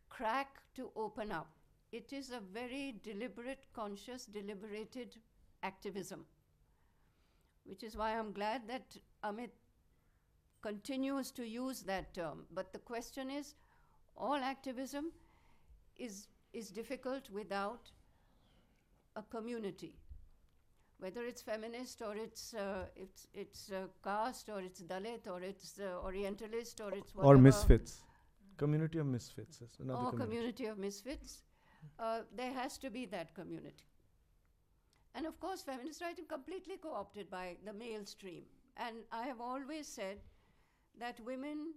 crack to open up. It is a very deliberate, conscious, deliberated activism, which is why I'm glad that Amit continues to use that term. But the question is, All activism is difficult without a community. Whether it's feminist or it's caste or it's Dalit or it's Orientalist or it's whatever. Or misfits. Community of misfits. That's another Community of misfits. There has to be that community. And of course, feminist writing completely co-opted by the male stream. And I have always said that women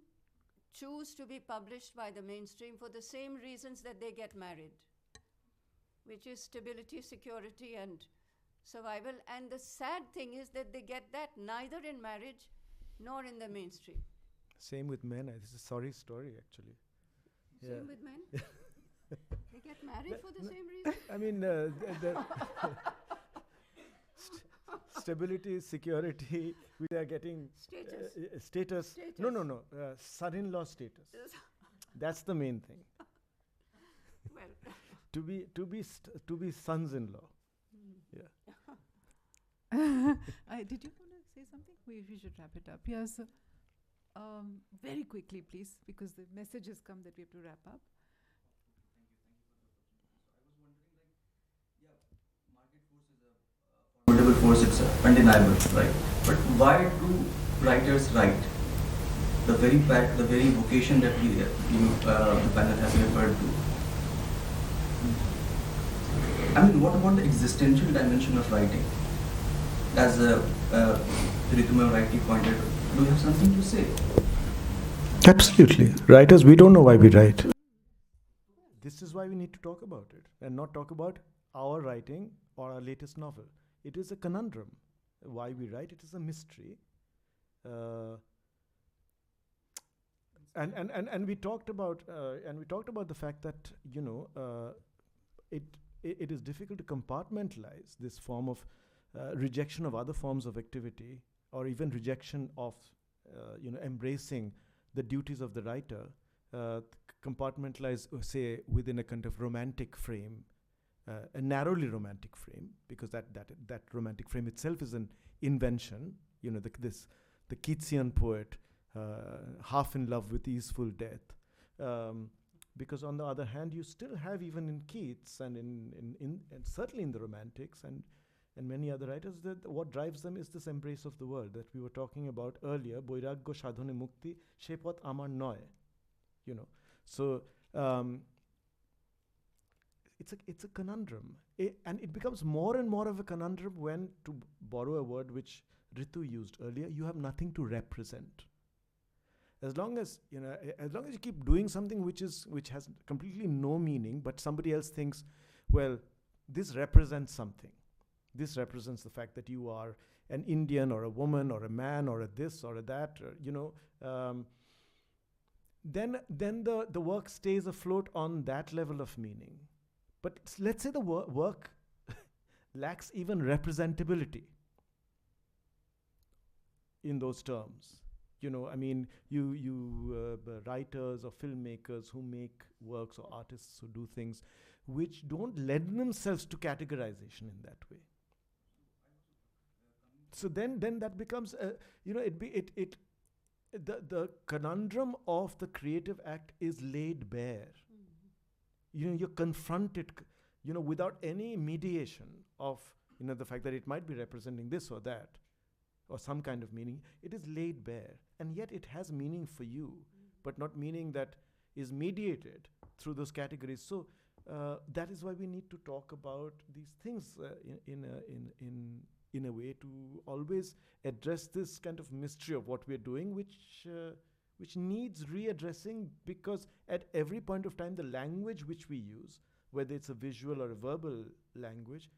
choose to be published by the mainstream for the same reasons that they get married, which is stability, security, and survival. And the sad thing is that they get that neither in marriage nor in the mainstream. Same with men. This is a sorry story, actually. Same with men? They get married for the same reason? I mean, stability, security, we are getting status. No. Son-in-law status. That's the main thing. Well, to be sons-in-law. Yeah. Did you want to say something? We should wrap it up. Yes. Very quickly, please, because the message has come that we have to wrap up. Formidable force, it's undeniable, right? But why do writers write? The very fact, the very vocation that the panel has referred to. I mean, what about the existential dimension of writing? As Rituma rightly pointed out, do you have something to say? Absolutely. Writers, we don't know why we write. This is why we need to talk about it and not talk about our writing or our latest novel. It is a conundrum. Why we write, it is a mystery. And we talked about the fact that it is difficult to compartmentalize this form of rejection of other forms of activity, or even rejection of embracing the duties of the writer, compartmentalize, say, within a kind of romantic frame, a narrowly romantic frame, because that romantic frame itself is an invention. The Keatsian poet, half in love with easeful death. Because on the other hand, you still have, even in Keats and and certainly in the Romantics and many other writers, that what drives them is this embrace of the world that we were talking about earlier. Boiragyo sadhone mukti, she pot amar noy. So it's a conundrum, and it becomes more and more of a conundrum when, to borrow a word which Ritu used earlier, you have nothing to represent. As long as you keep doing something which has completely no meaning, but somebody else thinks, well, this represents something. This represents the fact that you are an Indian or a woman or a man or a this or a that, then the work stays afloat on that level of meaning. But let's say the work lacks even representability in those terms. Writers or filmmakers who make works, or artists who do things which don't lend themselves to categorization in that way. So then that becomes the conundrum of the creative act is laid bare. You're confronted, without any mediation of the fact that it might be representing this or that, or some kind of meaning. It is laid bare, and yet it has meaning for you, but not meaning that is mediated through those categories. So that is why we need to talk about these things in a way to always address this kind of mystery of what we're doing, which needs readdressing, because at every point of time, the language which we use, whether it's a visual or a verbal language,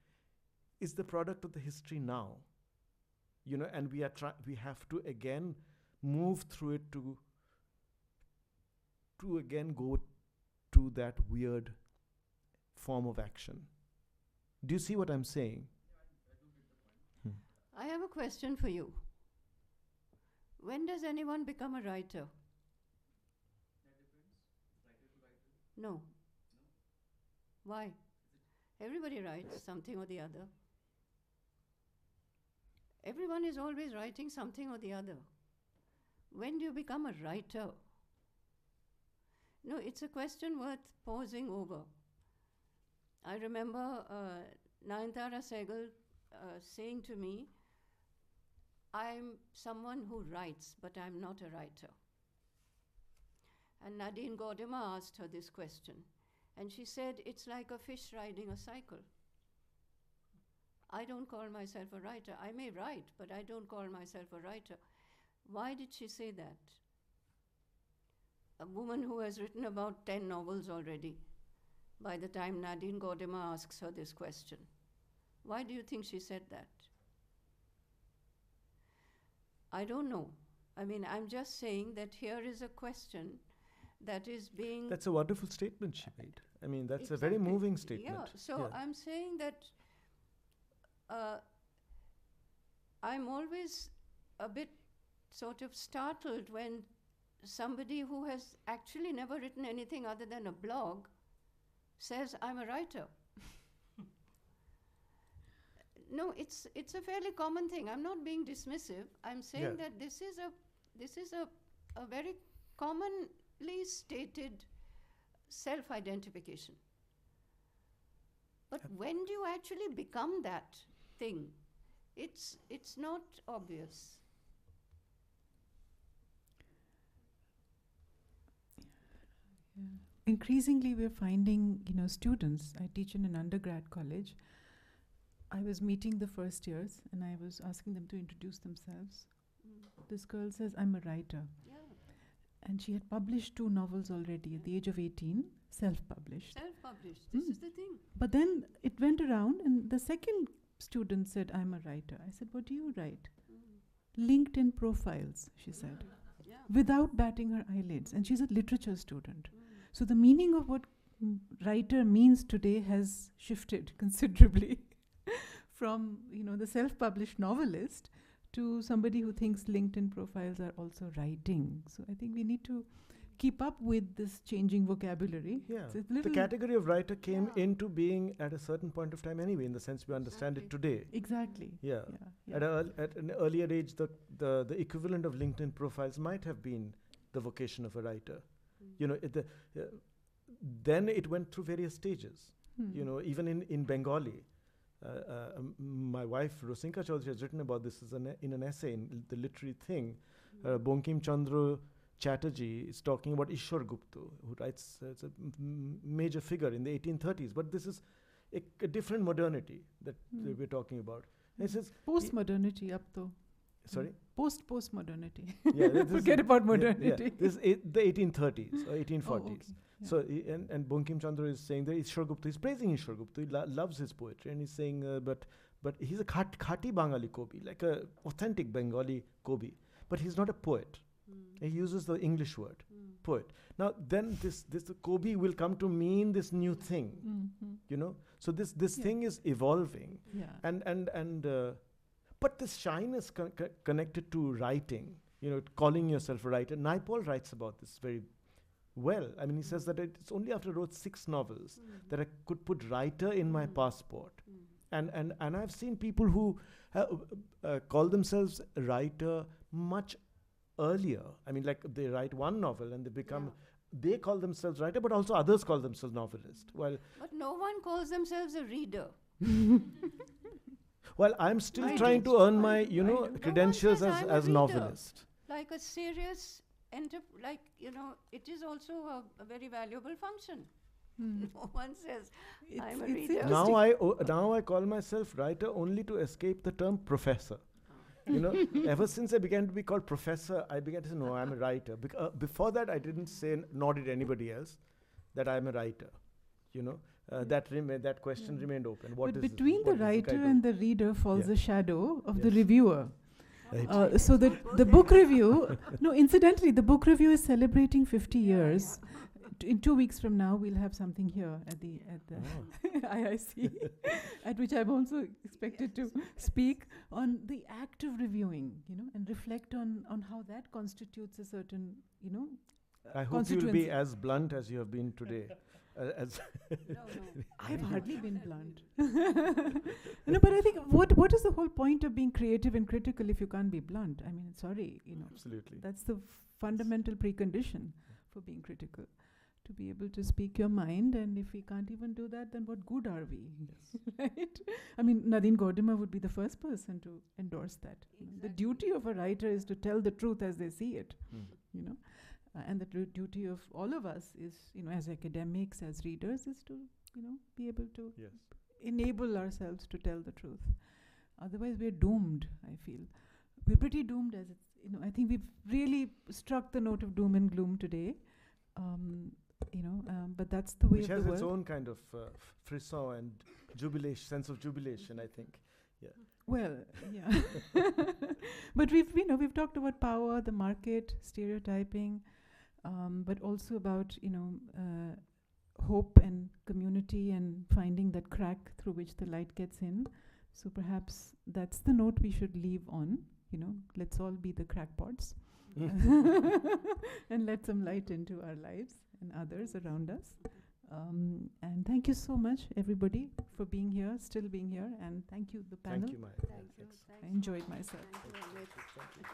is the product of the history now. And we have to again move through it to again go to that weird form of action. Do you see what I'm saying? I have a question for you. When does anyone become a writer? No. Why? Everybody writes something or the other. Everyone is always writing something or the other. When do you become a writer? No, it's a question worth pausing over. I remember Nayantara Sehgal saying to me, I'm someone who writes, but I'm not a writer. And Nadine Gordimer asked her this question. And she said, it's like a fish riding a cycle. I don't call myself a writer. I may write, but I don't call myself a writer. Why did she say that? A woman who has written about 10 novels already, by the time Nadine Gordimer asks her this question. Why do you think she said that? I don't know. I mean, I'm just saying that here is a question that is being... That's a wonderful statement she made. I mean, that's a very moving statement. Yeah, so I'm saying that I'm always a bit sort of startled when somebody who has actually never written anything other than a blog says, I'm a writer. No, it's a fairly common thing. I'm not being dismissive. I'm saying that this is a very commonly stated self-identification. But when do you actually become that thing? It's not obvious. Increasingly, we're finding, students. I teach in an undergrad college. I was meeting the first years and I was asking them to introduce themselves. This girl says, I'm a writer. Yeah. And she had published 2 novels already at the age of 18, self-published. Self-published, this is the thing. But then it went around and the second student said, I'm a writer. I said, what do you write? LinkedIn profiles, she said, without batting her eyelids. And she's a literature student. So the meaning of what writer means today has shifted considerably from, the self-published novelist to somebody who thinks LinkedIn profiles are also writing. So I think we need to keep up with this changing vocabulary. Yeah, So the category of writer came into being at a certain point of time anyway, in the sense we understand it today. Exactly. Yeah. At an earlier age, the equivalent of LinkedIn profiles might have been the vocation of a writer. Then it went through various stages. Even in Bengali. My wife Rosinka Chaudhary has written about this in an essay in The Literary Thing. Bankim Chandra Chatterjee is talking about Ishwar Gupta, who writes, it's a major figure in the 1830s. But this is a different modernity that we're talking about. It says post-modernity up though. Sorry? Post-modernity. Yeah, Forget about modernity. This is the 1830s or 1840s. Oh, okay. Yeah. So, and Bankim Chandra is saying that Ishwar Gupta, he's praising Ishwar Gupta, he loves his poetry, and he's saying, but he's a khati Bengali Kobi, like a authentic Bengali Kobi, but he's not a poet. He uses the English word, poet. Now, then this Kobi will come to mean this new thing, So this thing is evolving, but this shyness connected to writing, calling yourself a writer. Naipaul writes about this very well. I mean, he says that it's only after I wrote 6 novels that I could put writer in my passport. And I've seen people who call themselves a writer much earlier. I mean, like they write 1 novel and they become, they call themselves writer, but also others call themselves novelist. But no one calls themselves a reader. Well, I'm still trying to earn my, credentials as novelist. Like a serious it is also a very valuable function. No one says, I'm a reader. Now I call myself writer only to escape the term professor. Ever since I began to be called professor, I began to say, no, I'm a writer. Before that, I didn't say, nor did anybody else, that I'm a writer. That question remained open. But between the writer and the reader falls a shadow of the reviewer. So the book review, incidentally, the book review is celebrating 50 years. In 2 weeks from now, we'll have something here at the IIC, at which I'm also expected to speak on the act of reviewing, and reflect on how that constitutes a certain, I hope you'll be as blunt as you have been today. No. I've hardly been blunt. But I think what is the whole point of being creative and critical if you can't be blunt? I mean, sorry, Absolutely. That's the fundamental precondition for being critical. to be able to speak your mind, and if we can't even do that, then what good are we? Yes. Right? I mean, Nadine Gordimer would be the first person to endorse that. You know, the Exactly. duty of a writer is to tell the truth as they see it, you know. And the duty of all of us is, you know, as academics, as readers, is to, you know, be able to Yes. enable ourselves to tell the truth. Otherwise, we're doomed, I feel. We're pretty doomed as it's, you know, I think we've really struck the note of doom and gloom today. But that's the way Which of has the its world. own kind of frisson and jubilation, sense of jubilation, I think. Yeah. Well, yeah. But we've talked about power, the market, stereotyping, but also about, hope and community and finding that crack through which the light gets in. So perhaps that's the note we should leave on. You know, let's all be the crackpots and let some light into our lives and others around us. And thank you so much, everybody, for being here, still being here, and thank you, the panel. Thank you, Maya. Thank you. Thanks. Thanks I so enjoyed much. myself. Thank you, Amit. Thank you.